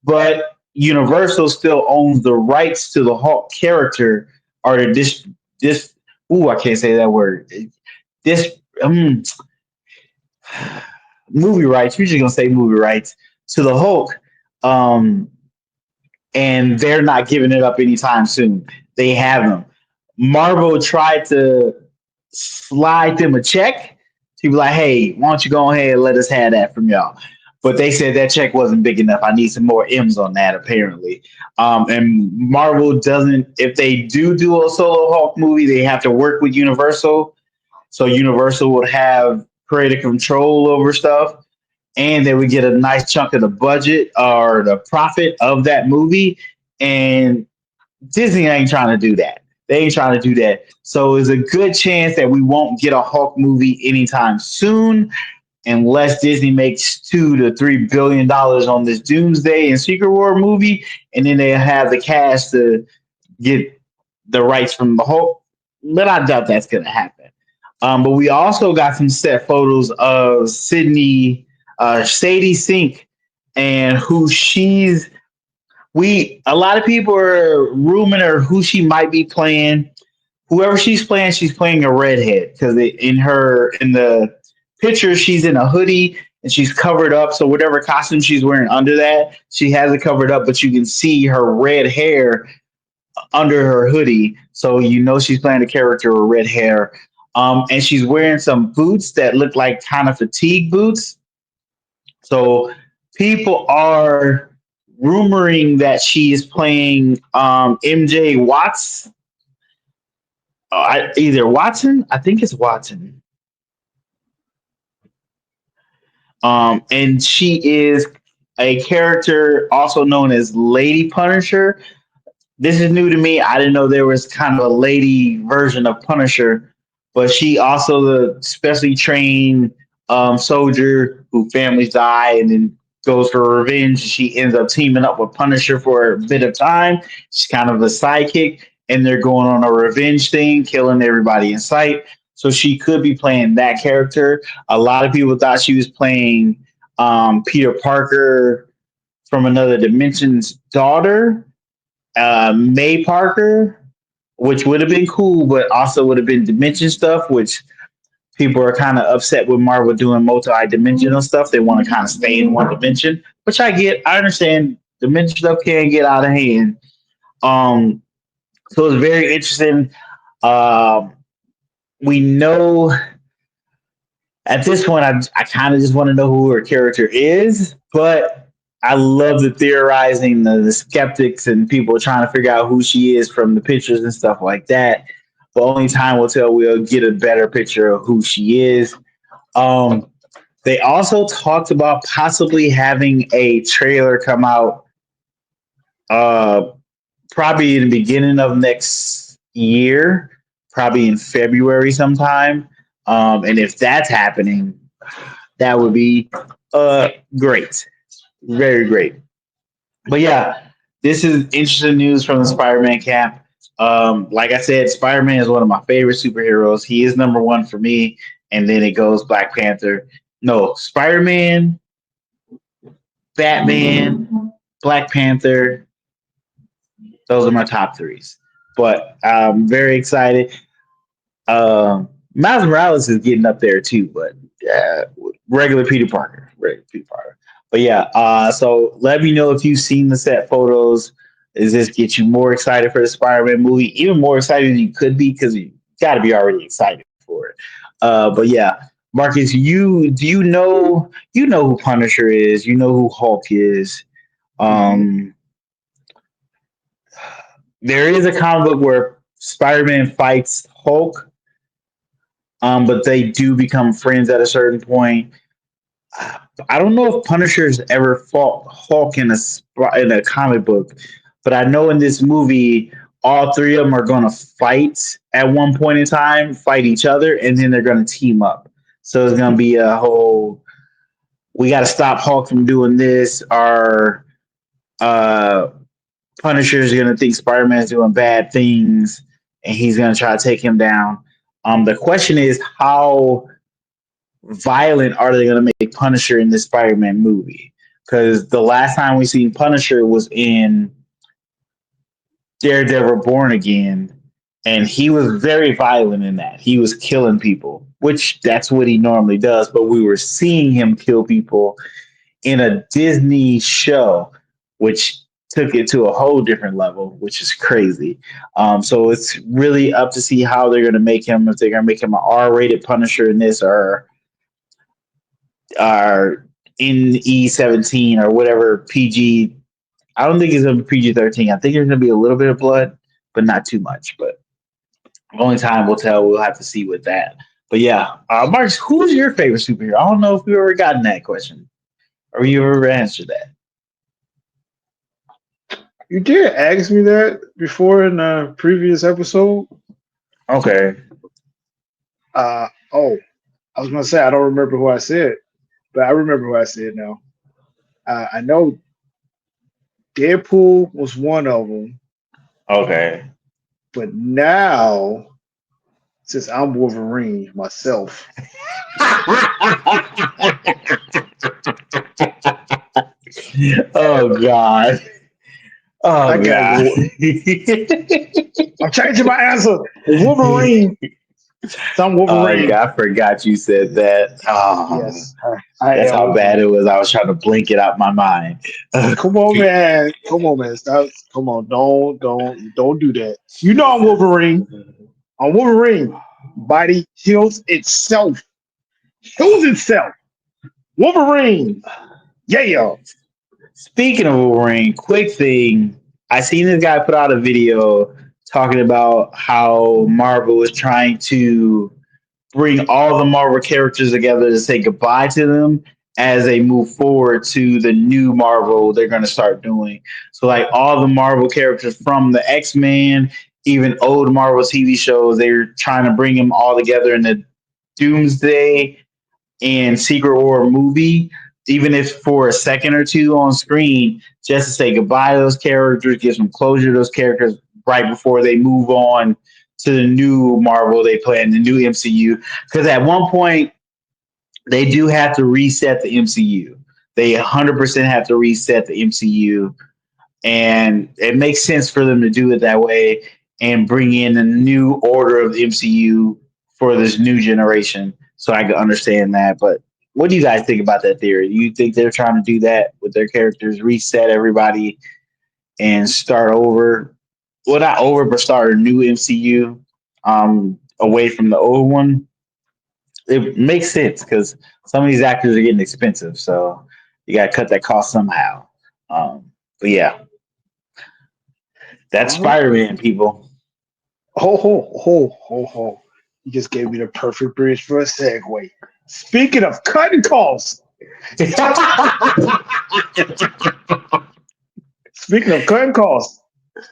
but Universal still owns the rights to the Hulk character or this I can't say that word. um, movie rights. We're just gonna say movie rights to the Hulk, um, and they're not giving it up anytime soon. They have them. Marvel tried to slide them a check to be like, "Hey, why don't you go ahead and let us have that from y'all?" But they said that check wasn't big enough. I need some more M's on that, apparently. And Marvel doesn't. If they do a solo Hulk movie, they have to work with Universal. So Universal would have creative control over stuff, and they would get a nice chunk of the budget or the profit of that movie. And Disney ain't trying to do that. They ain't trying to do that. So there's a good chance that we won't get a Hulk movie anytime soon, unless Disney makes $2 to $3 billion on this Doomsday and Secret War movie, and then they have the cash to get the rights from the Hulk. But I doubt that's gonna happen. But we also got some set photos of Sadie Sink, and who she's. A lot of people are rumoring her who she might be playing. Whoever she's playing a redhead because in the picture she's in a hoodie and she's covered up. So whatever costume she's wearing under that, she has it covered up, but you can see her red hair under her hoodie, so you know she's playing a character with red hair. And she's wearing some boots that look like kind of fatigue boots. So people are rumoring that she is playing MJ Watts, either Watson. I think it's Watson. And she is a character also known as Lady Punisher. This is new to me. I didn't know there was kind of a lady version of Punisher, but she also the specially trained soldier who families die and then goes for revenge. She ends up teaming up with Punisher for a bit of time. She's kind of a sidekick, and they're going on a revenge thing, killing everybody in sight. So she could be playing that character. A lot of people thought she was playing Peter Parker from Another Dimension's daughter, May Parker, which would have been cool, but also would have been dimension stuff, which people are kind of upset with Marvel doing multi-dimensional stuff. They want to kind of stay in one dimension, which I get. I understand dimension stuff can get out of hand. Um, so it's very interesting. Um, we know at this point, I kind of just want to know who her character is, but I love the theorizing, the skeptics, and people trying to figure out who she is from the pictures and stuff like that. But only time will tell. We'll get a better picture of who she is. Um, they also talked about possibly having a trailer come out, uh, probably in the beginning of next year, probably in February sometime. And if that's happening, that would be great, very great. But yeah, this is interesting news from the Spider-Man camp. Like I said, Spider-Man is one of my favorite superheroes. He is number one for me, and then it goes Black Panther. No, Spider-Man, Batman, Black Panther. Those are my top threes. But I'm very excited. Miles Morales is getting up there too, but uh, regular Peter Parker. But yeah, so let me know if you've seen the set photos. Does this get you more excited for the Spider-Man movie? Even more excited than you could be because you got to be already excited for it. But yeah, Marcus, you know who Punisher is, you know who Hulk is. Um, there is a comic book where Spider-Man fights Hulk, but they do become friends at a certain point. I don't know if Punisher's ever fought Hulk in a comic book, but I know in this movie, all three of them are going to fight at one point in time, fight each other, and then they're going to team up. So it's going to be a whole. We got to stop Hulk from doing this. Our uh, Punisher's going to think Spider-Man's doing bad things, and he's going to try to take him down. The question is how violent are they going to make Punisher in this Spider-Man movie? Because the last time we seen Punisher was in Daredevil Born Again, And he was very violent in that. He was killing people, which that's what he normally does. But we were seeing him kill people in a Disney show, which took it to a whole different level, which is crazy. So it's really up to see how they're going to make him. If they're going to make him an R-rated Punisher in this, or are in E17 or whatever PG. I don't think it's going to be PG-13. I think there's going to be a little bit of blood, but not too much. But only time will tell. We'll have to see with that. But yeah, Marcus, who's your favorite superhero? I don't know if we've ever gotten that question or you ever answered that. You did ask me that before in a previous episode. Okay. I was gonna say I don't remember who I said, but I remember who I said now. I know Deadpool was one of them, Okay. but now since I'm Wolverine myself, Oh God. Oh I gotta God. go. I'm changing my answer. Wolverine. So I'm Oh Wolverine. God, I forgot you said that. Oh, Yes, I that's am how bad it Wolverine. was. I was trying to blink it out my mind. Come on, man. Come on, man. Stop. Come on. Don't do that. You know I'm Wolverine. I'm Wolverine. Body heals itself. Heals itself. Wolverine. Yeah. Speaking of Wolverine, quick thing. I seen this guy put out a video talking about how Marvel is trying to bring all the Marvel characters together to say goodbye to them as they move forward to the new Marvel they're going to start doing. So, like all the Marvel characters from the X-Men, even old Marvel TV shows, they're trying to bring them all together in the Doomsday and Secret War movie, even if for a second or two on screen, just to say goodbye to those characters, give some closure to those characters right before they move on to the new Marvel they plan, the new MCU. Because at one point, they do have to reset the MCU. They 100% have to reset the MCU. And it makes sense for them to do it that way and bring in a new order of the MCU for this new generation. So I can understand that. But what do you guys think about that theory? Do you think they're trying to do that with their characters, reset everybody and start over? Well, not over, but start a new MCU away from the old one. It makes sense because some of these actors are getting expensive, so you got to cut that cost somehow. But yeah, that's Uh-huh. Spider-Man, people. Ho. You just gave me the perfect bridge for a segue. Speaking of cutting costs, speaking of cutting costs,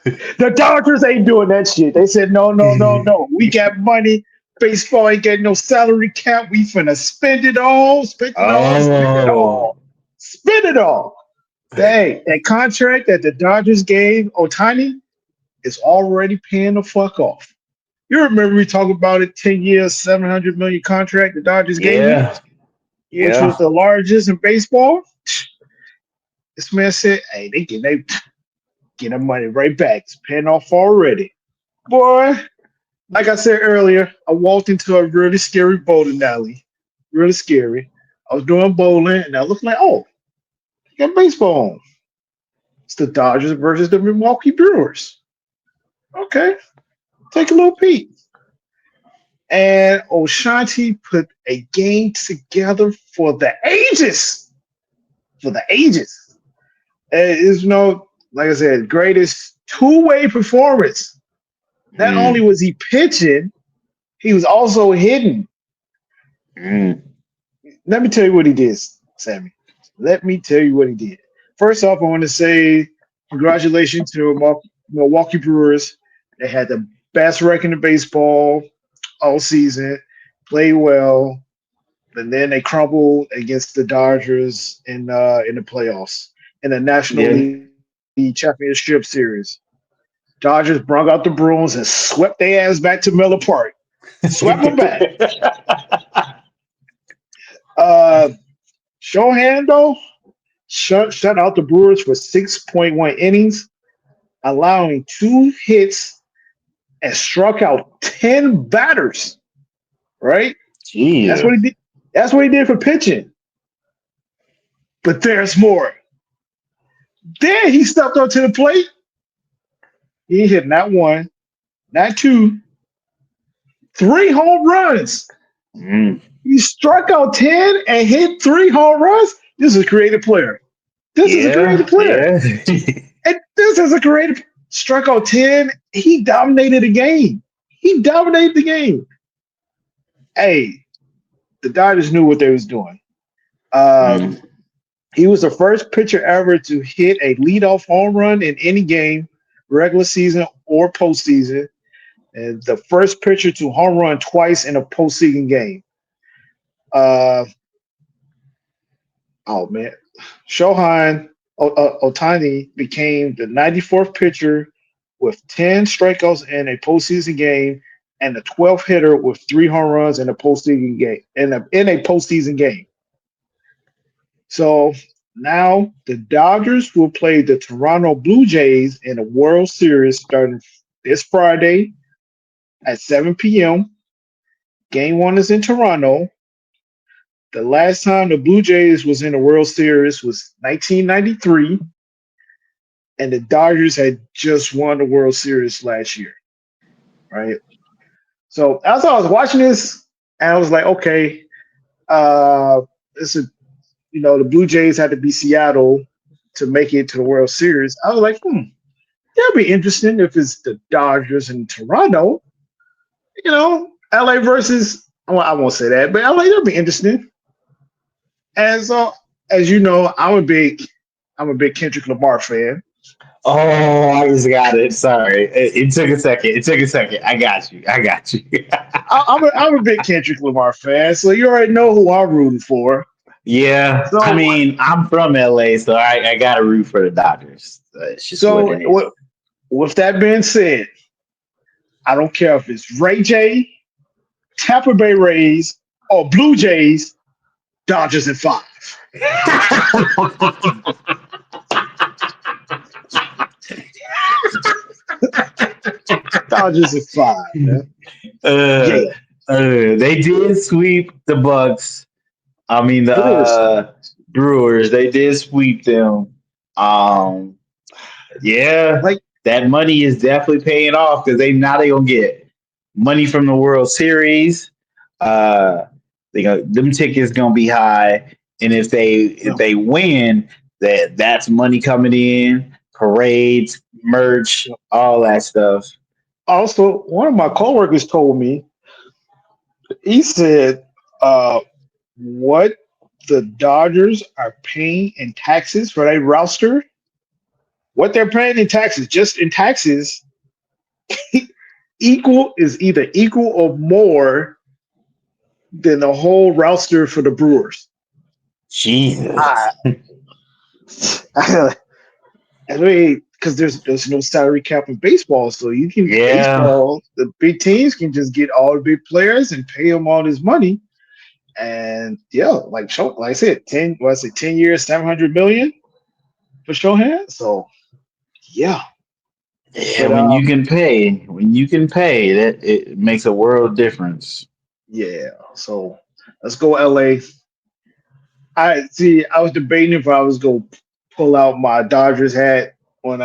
the Dodgers ain't doing that shit. They said, no. We got money. Baseball ain't getting no salary cap. We finna spend it all. Oh, Spend it all. Hey, that contract that the Dodgers gave Ohtani is already paying the fuck off. You remember we talked about it, 10 years, 700 million contract the Dodgers gave him, yeah, which was yeah. the largest in baseball. This man said, hey, they get their money right back. It's paying off already. Boy, like I said earlier, I walked into a really scary bowling alley. Really scary. I was doing bowling and I looked like, oh, you got baseball on. It's the Dodgers versus the Milwaukee Brewers. Okay, take a little peek. And Oshanti put a game together for the ages. For the ages. And it's like I said, greatest two-way performance. Not only Mm, was he pitching, he was also hitting. mm. Let me tell you what he did, Sammy. Let me tell you what he did. First off, I want to say congratulations to Milwaukee Brewers. They had the best record in baseball all season, played well, and then they crumbled against the Dodgers in the playoffs in the National Yeah. League Championship Series. Dodgers brung out the Bruins and swept their ass back to Miller Park. Swept them back. Uh, Shohei shut out the Brewers for 6.1 innings, allowing 2 hits and struck out 10 batters. Right? That's Jeez. what he did. That's what he did for pitching. But there's more. Then he stepped up to the plate. He hit not one, not two, three home runs. Mm. He struck out 10 and hit three home runs. This is a creative player. This is a creative player. Yeah. And this is a creative. Struck out 10. He dominated the game. He dominated the game. Hey, the Dodgers knew what they was doing. Mm. He was the first pitcher ever to hit a leadoff home run in any game, regular season or postseason, and the first pitcher to home run twice in a postseason game. Oh man, Shohei Ohtani became the 94th pitcher with 10 strikeouts in a postseason game and the 12th hitter with 3 home runs in a postseason game. In a postseason game. So now the Dodgers will play the Toronto Blue Jays in a World Series starting this Friday at 7 p.m. Game 1 is in Toronto. The last time the Blue Jays was in a World Series was 1993, and the Dodgers had just won the World Series last year, right? So as I was watching this, and I was like, okay, this is, the Blue Jays had to beat Seattle to make it to the World Series. I was like, that'd be interesting if it's the Dodgers and Toronto. LA versus, well, I won't say that, but LA, that'd be interesting. And so, as you know, I'm a big Kendrick Lamar fan. Oh, I just got it. Sorry, it took a second. I got you. I'm a big Kendrick Lamar fan, so you already know who I'm rooting for. Yeah, So, I mean, I'm from LA, so I got to root for the Dodgers. It's just so what it is. with that being said, I don't care if it's Ray J, Tampa Bay Rays, or Blue Jays. Dodgers in 5. Dodgers in 5, man. Yeah. They did sweep the Bucks. I mean the Brewers. They did sweep them. Yeah, Like, that money is definitely paying off because they gonna get money from the World Series. Them tickets gonna be high, and if they win, that's money coming in, parades, merch, all that stuff. also, one of my coworkers told me, he said, what the Dodgers are paying in taxes for their roster, what they're paying in taxes, just in taxes, either equal or more than the whole roster for the Brewers. Jesus. I mean, because there's no salary cap in baseball, so you can baseball. The big teams can just get all the big players and pay them all this money, and like I said, 10 years, 700 million for Shohei. So yeah, Yeah, but when you can pay, that it makes a world difference. yeah. So let's go LA. I see. I was debating if I was going to pull out my Dodgers hat when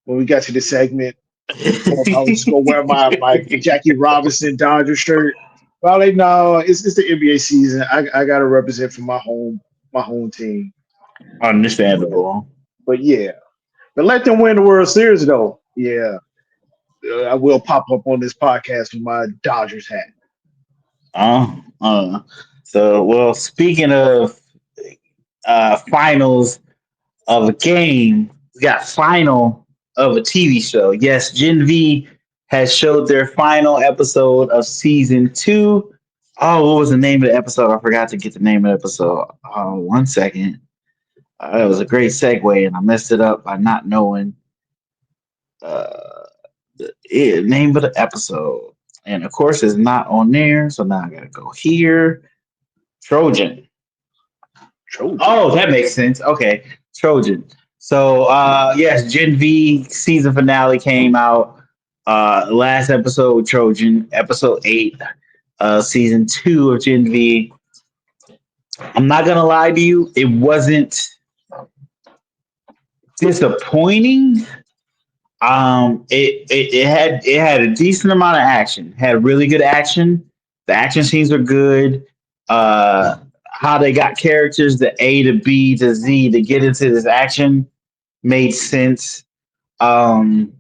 we got to the segment, or if I was just going to wear my Jackie Robinson Dodgers shirt. Well, like, no, it's the NBA season. I got to represent for my home team. Understandable. But yeah, but let them win the World Series though. Yeah, I will pop up on this podcast with my Dodgers hat. Uh, uh. So, well, speaking of finals of a game, we got final of a TV show. Yes, Gen V has showed their final episode of season 2. Oh, what was the name of the episode? I forgot to get the name of the episode. 1 second. It was a great segue, and I messed it up by not knowing the name of the episode. And of course, it's not on there, so now I gotta go here. Trojan. Oh, that makes sense. Okay, Trojan. So yes, Gen V season finale came out. Last episode, Trojan, episode 8, season 2 of Gen V. I'm not gonna lie to you, it wasn't disappointing. It had a decent amount of action. Had really good action. The action scenes were good. How they got characters, the A to B to Z to get into this action made sense. Um,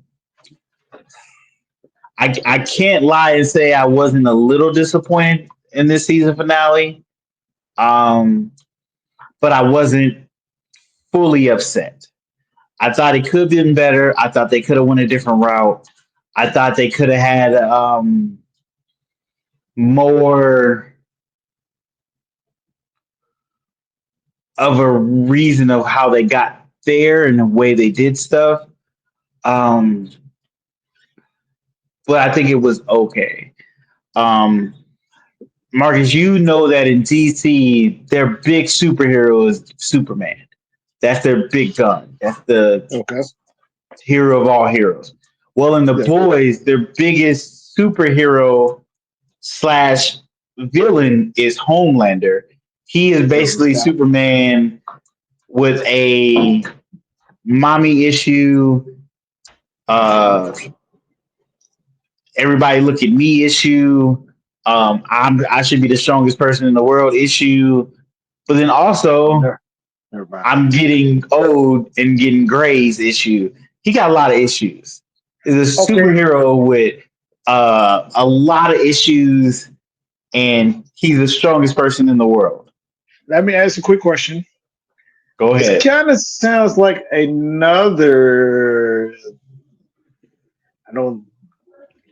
I can't lie and say I wasn't a little disappointed in this season finale. Um, but I wasn't fully upset. I thought it could have been better. I thought they could have went a different route. I thought they could have had more of a reason of how they got there and the way they did stuff. Um, but I think it was okay. Um, Marcus, you know that in DC, their big superhero is Superman. That's their big gun. That's the hero of all heroes. Well, in the boys, their biggest superhero slash villain is Homelander. He is basically Superman with a mommy issue. Everybody look at me issue. I should be the strongest person in the world issue. But then also, I'm getting old and getting grays issue. He got a lot of issues. He's a superhero with a lot of issues, and he's the strongest person in the world. Let me ask a quick question. Go ahead. It kind of sounds like another.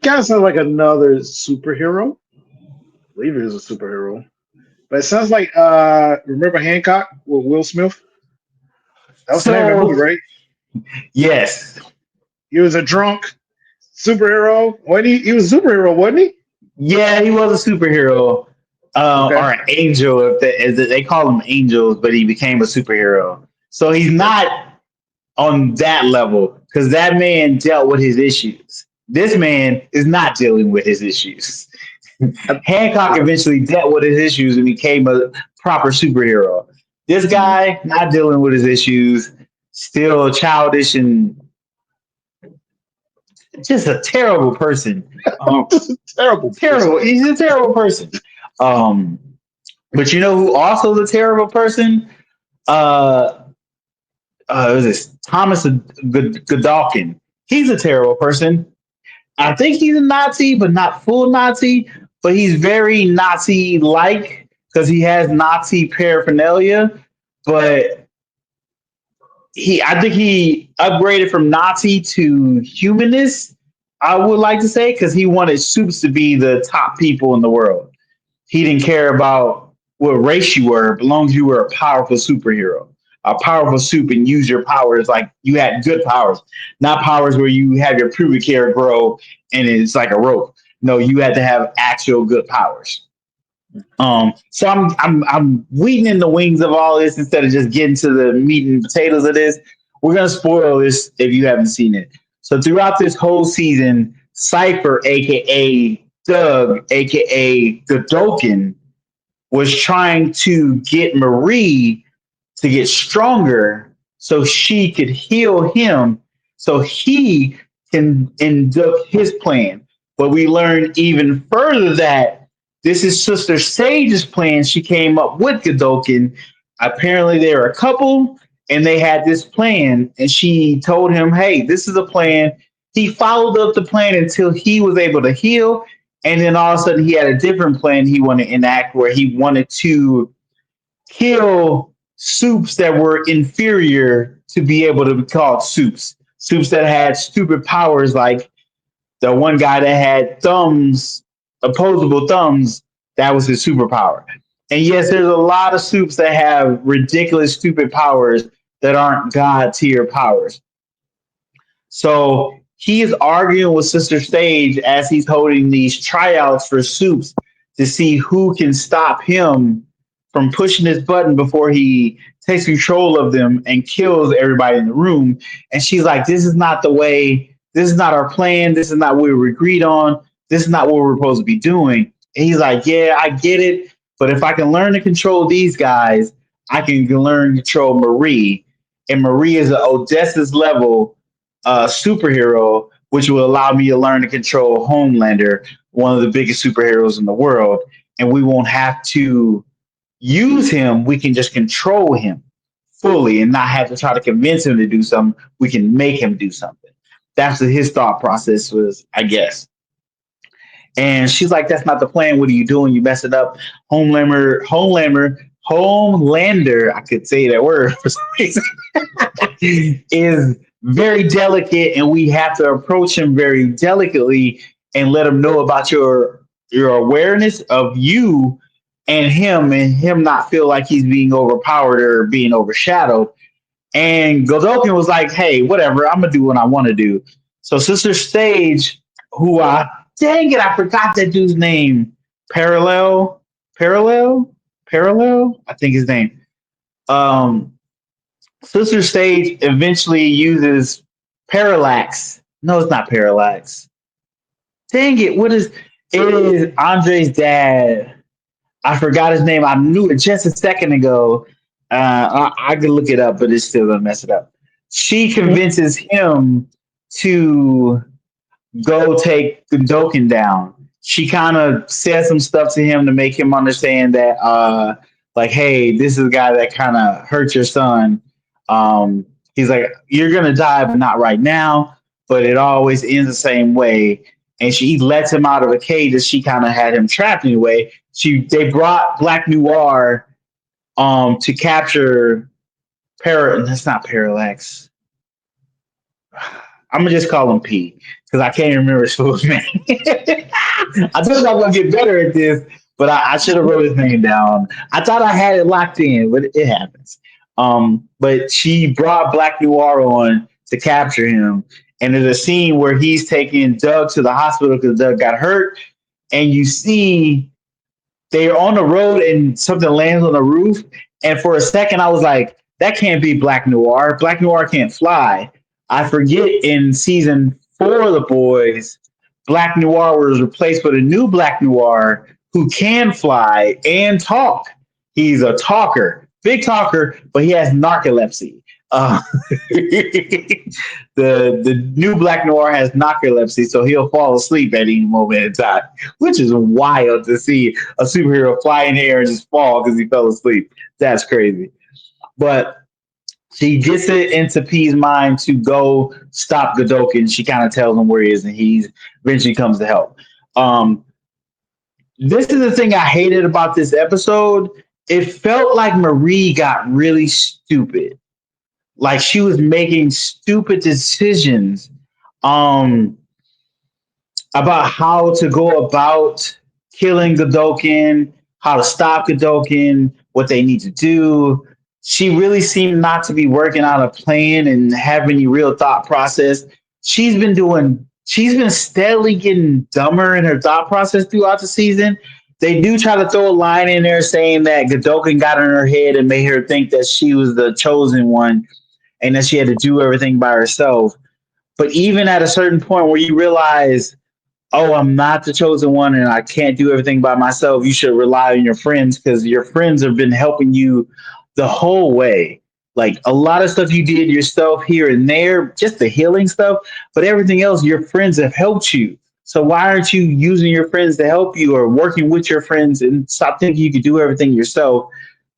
Kind of sounds like another superhero. I believe it is a superhero, but it sounds like remember Hancock with Will Smith? That was the name of the movie, right? Yes. He was a drunk superhero. He was a superhero, wasn't he? Yeah, he was a superhero. Or an angel, if they call him angels, but he became a superhero. So he's not on that level because that man dealt with his issues. This man is not dealing with his issues. Hancock eventually dealt with his issues and became a proper superhero. This guy not dealing with his issues, still childish and just a terrible person. Terrible. He's a terrible person. But you know who also is a terrible person? Was this Thomas Godolkin? He's a terrible person. I think he's a Nazi, but not full Nazi. But he's very Nazi-like because he has Nazi paraphernalia. But I think he upgraded from Nazi to humanist. I would like to say because he wanted Supes to be the top people in the world. He didn't care about what race you were, as long as you were a powerful superhero, a powerful soup, and use your powers like you had good powers, not powers where you have your pubic hair grow and it's like a rope. No, you had to have actual good powers. So I'm weeding in the wings of all this instead of just getting to the meat and potatoes of this. We're gonna spoil this if you haven't seen it. So throughout this whole season, Cypher, aka Doug, aka Godolkin, was trying to get Marie to get stronger so she could heal him so he can induct his plan. But we learned even further that this is Sister Sage's plan. She came up with Godolkin. Apparently they were a couple and they had this plan and she told him, hey, this is a plan. He followed up the plan until he was able to heal. And then all of a sudden he had a different plan he wanted to enact where he wanted to kill Supes that were inferior to be able to be called Supes. Supes that had stupid powers like the one guy that had thumbs, opposable thumbs, that was his superpower. And yes, there's a lot of Supes that have ridiculous, stupid powers that aren't God tier powers. So he is arguing with Sister Sage as he's holding these tryouts for Supes to see who can stop him from pushing his button before he takes control of them and kills everybody in the room. And she's like, this is not the way This is not our plan. This is not what we agreed on. This is not what we're supposed to be doing. And he's like, yeah, I get it. But if I can learn to control these guys, I can learn to control Marie. And Marie is an Odysseus level superhero, which will allow me to learn to control Homelander, one of the biggest superheroes in the world. And we won't have to use him. We can just control him fully and not have to try to convince him to do something. We can make him do something. That's what his thought process was, I guess. And she's like, that's not the plan. What are you doing? You mess it up. Homelander, I could say that word for some reason, is very delicate, and we have to approach him very delicately and let him know about your awareness of you and him not feel like he's being overpowered or being overshadowed. And Godokin was like, hey, whatever, I'm gonna do what I want to do. So Sister Sage, dang it, I forgot that dude's name. Parallel, I think his name. Sister Sage eventually uses Parallax. No, it's not Parallax. Dang it, it is Andre's dad. I forgot his name. I knew it just a second ago. I could look it up, but it's still gonna mess it up. She convinces him to go take Godokin down. She kind of says some stuff to him to make him understand that, like, hey, this is a guy that kind of hurt your son. He's like, you're gonna die, but not right now. But it always ends the same way. And she lets him out of a cage that she kind of had him trapped anyway. They brought Black Noir to capture that's not Parallax. I'm gonna just call him P because I can't remember his full name. I thought I was gonna get better at this, but I should have wrote his name down. I thought I had it locked in, but it happens. But she brought Black Noir on to capture him, and there's a scene where he's taking Doug to the hospital because Doug got hurt, and you see they're on the road and something lands on the roof, and for a second I was like, that can't be Black Noir. Black Noir can't fly. I forget in season 4 of The Boys, Black Noir was replaced with a new Black Noir who can fly and talk. He's a talker, big talker, but he has narcolepsy. The new Black Noir has narcolepsy, so he'll fall asleep at any moment in time, which is wild to see a superhero fly in the air and just fall because he fell asleep. That's crazy. But she gets it into P's mind to go stop Godokin. She kind of tells him where he is, and he eventually comes to help. This is the thing I hated about this episode. It felt like Marie got really stupid. Like she was making stupid decisions about how to go about killing Godokin, how to stop Godokin, what they need to do. She really seemed not to be working out a plan and have any real thought process. She's been steadily getting dumber in her thought process throughout the season. They do try to throw a line in there saying that Godokin got in her head and made her think that she was the chosen one and that she had to do everything by herself. But even at a certain point where you realize, oh, I'm not the chosen one and I can't do everything by myself, you should rely on your friends because your friends have been helping you the whole way. Like a lot of stuff you did yourself here and there, just the healing stuff, but everything else, your friends have helped you. So why aren't you using your friends to help you or working with your friends and stop thinking you could do everything yourself?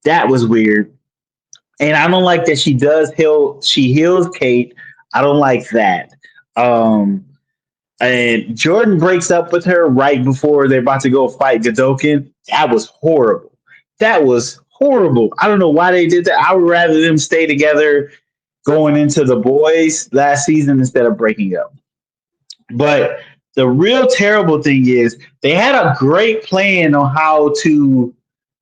That was weird. And I don't like that she heals Kate. I don't like that. And Jordan breaks up with her right before they're about to go fight Godokin. That was horrible. I don't know why they did that. I would rather them stay together going into The Boys last season instead of breaking up. But the real terrible thing is they had a great plan on how to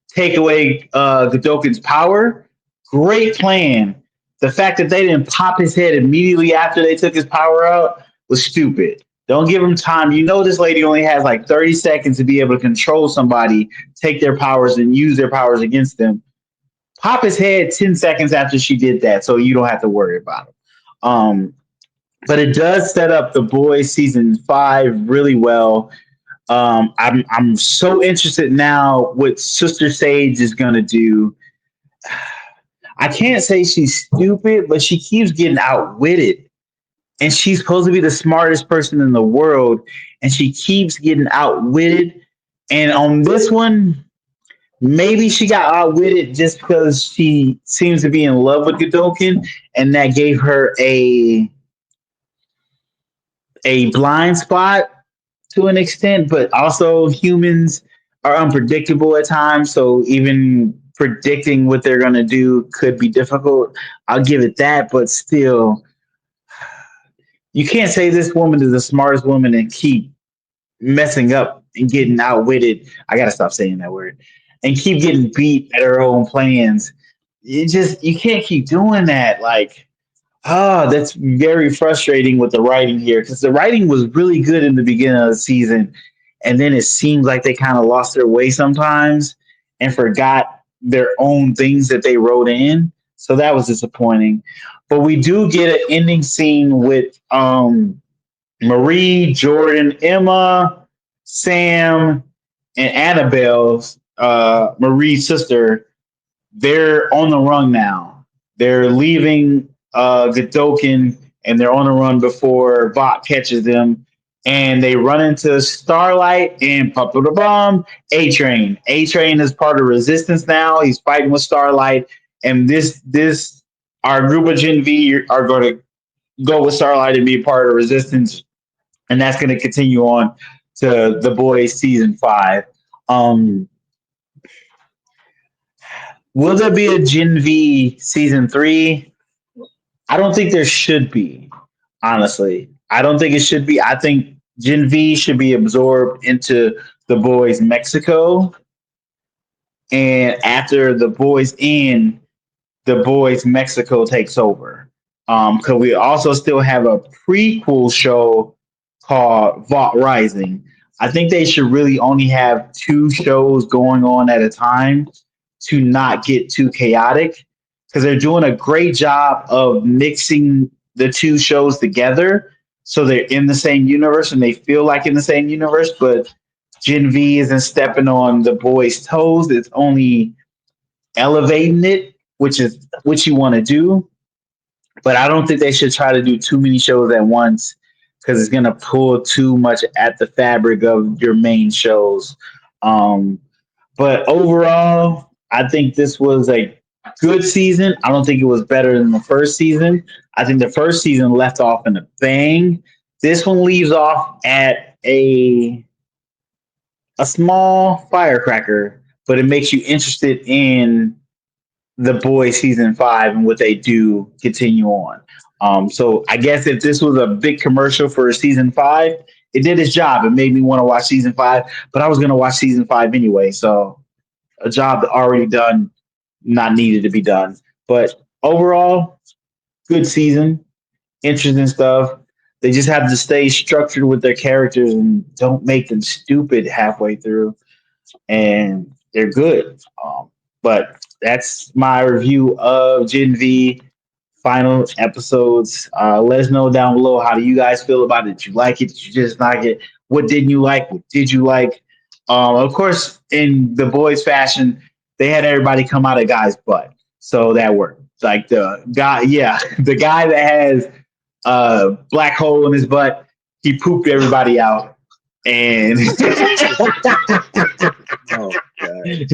take away Godokin's power. Great plan. The fact that they didn't pop his head immediately after they took his power out was stupid. Don't give him time. You know this lady only has like 30 seconds to be able to control somebody, take their powers, and use their powers against them. Pop his head 10 seconds after she did that so you don't have to worry about him. but it does set up the boys season 5 really well. I'm so interested now what Sister Sage is gonna do. I can't say she's stupid, but she keeps getting outwitted. And she's supposed to be the smartest person in the world, and she keeps getting outwitted. And on this one, maybe she got outwitted just because she seems to be in love with Godolkin, and that gave her a blind spot to an extent. But also, humans are unpredictable at times, so even predicting what they're gonna do could be difficult. I'll give it that, but still, you can't say this woman is the smartest woman and keep messing up and getting outwitted. I gotta stop saying that word. And keep getting beat at her own plans. You can't keep doing that. Like, that's very frustrating with the writing here because the writing was really good in the beginning of the season, and then it seems like they kind of lost their way sometimes and forgot their own things that they wrote in. So that was disappointing. But we do get an ending scene with Marie, Jordan, Emma, Sam, and Annabelle's Marie's sister. They're on the run now. They're leaving Godolkin and they're on the run before Vought catches them. And they run into Starlight and bomb A Train. A Train is part of Resistance now. He's fighting with Starlight, and this our group of Gen V are going to go with Starlight and be part of Resistance, and that's going to continue on to the boys season 5. Um, will there be a Gen V season 3? I don't think there should be. Honestly, I don't think it should be. I think Gen V should be absorbed into the boys Mexico, and after the boys end, the boys Mexico takes over. Because we also still have a prequel show called Vault Rising. I think they should really only have 2 shows going on at a time to not get too chaotic because they're doing a great job of mixing the 2 shows together so they're in the same universe and they feel like in the same universe. But Gen V isn't stepping on the boys' toes. It's only elevating it, which is what you want to do. But I don't think they should try to do too many shows at once because it's gonna pull too much at the fabric of your main shows. Um, but overall, I think this was a good season. I don't think it was better than the first season. I think the first season left off in a bang. This one leaves off at a small firecracker, but it makes you interested in the boys season 5 and what they do continue on. So I guess if this was a big commercial for season 5, it did its job. It made me want to watch season 5, but I was going to watch season 5 anyway. So a job already done, not needed to be done. But overall, good season, interesting stuff. They just have to stay structured with their characters and don't make them stupid halfway through, and they're good. But that's my review of Gen V final episodes. Let us know down below, how do you guys feel about it? Did you like it? Did you just like it? What didn't you like? What did you like? Of course, in the boys' fashion, they had everybody come out of guy's butt, so that worked. Like the guy, yeah, the guy that has a black hole in his butt, he pooped everybody out, and Oh, God. and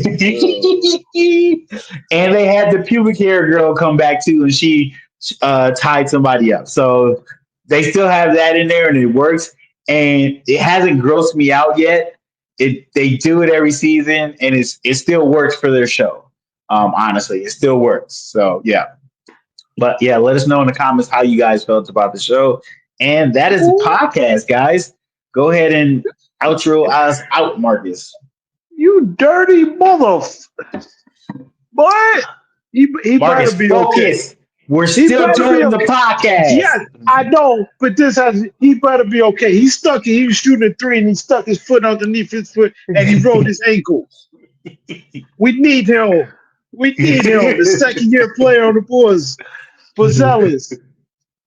they had the pubic hair girl come back too, and she tied somebody up. So they still have that in there, and it works. And it hasn't grossed me out yet. They do it every season, and it still works for their show. Honestly, it still works. So yeah, but yeah, let us know in the comments how you guys felt about the show. And that is the podcast, guys. Go ahead and outro us out, Marcus. You dirty mother. Boy, he Marcus, better be focus. okay. We're He still better be doing the okay. podcast. Yes, I know, but he better be okay. He was shooting a 3 and he stuck his foot underneath his foot and he rolled his ankle. We need him. We need him. The 2nd year player on the boys. Zealous.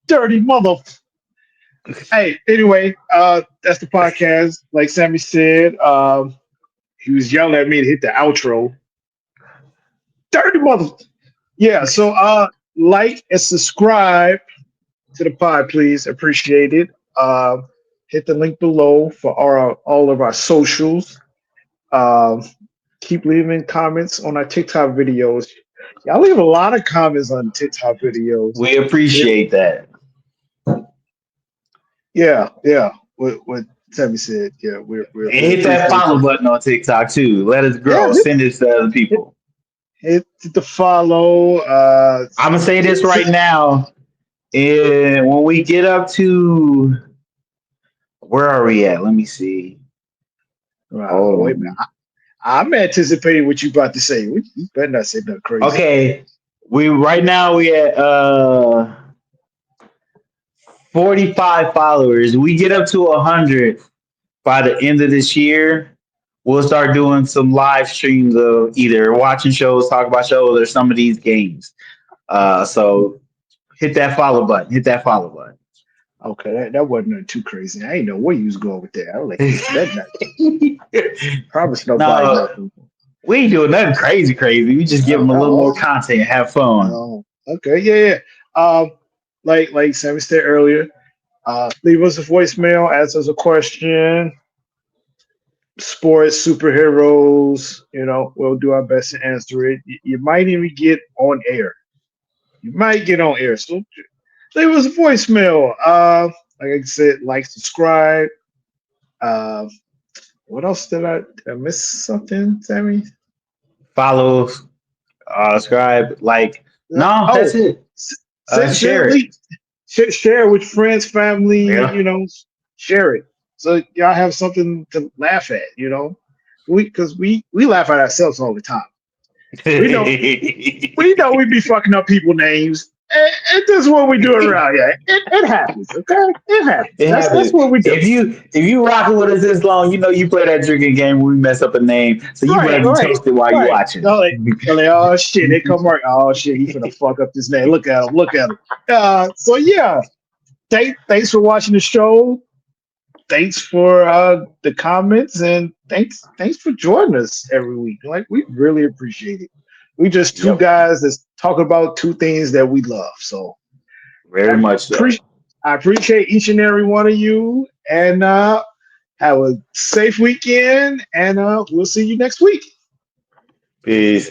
Dirty mother. Hey, anyway, that's the podcast. Like Sammy said, he was yelling at me to hit the outro. Dirty mother. Yeah, so like and subscribe to the pod, please. Appreciate it. Hit the link below for all of our socials. Um, keep leaving comments on our TikTok videos. Y'all leave a lot of comments on TikTok videos. We appreciate that. Yeah. What Sammy said. Yeah, we're And hit that follow button on TikTok too. Let us grow. yeah. Send this to other people. Hit the follow. I'm gonna say this right now. And when we get up to where are we at? Let me see. Wait a minute. I'm anticipating what you about to say. You better not say nothing crazy. Okay. We at 45 followers. We get up to 100 by the end of this year. We'll start doing some live streams of either watching shows, talk about shows, or some of these games. So hit that follow button. Hit that follow button. Okay, that wasn't nothing too crazy. I didn't know where you was going with that. I was like, that promise nobody nothing. We ain't doing nothing crazy. We just give them a little more content, have fun. Okay, yeah. Like Sammy said earlier, leave us a voicemail, ask us a question. Sports, superheroes, we'll do our best to answer it. You might even get on air. So leave us a voicemail. Like I said, subscribe. What else did I miss something, Sammy? Follow, subscribe, that's it. Share it. Share it with friends, family, share it. So y'all have something to laugh at, because we laugh at ourselves all the time. We know we be fucking up people's names. And this is what we do around here. It happens, okay? It happens. That's what we do. If you rocking with us this long, you play that drinking game when we mess up a name. So you better be toasted while you watching. Oh shit, they come right. Oh shit, he's gonna fuck up this name. Look at him. So yeah. Thanks for watching the show. Thanks for the comments, and thanks for joining us every week. We really appreciate it. We just two guys that talk about two things that we love. So very much so. I appreciate each and every one of you, and have a safe weekend, and we'll see you next week. Peace.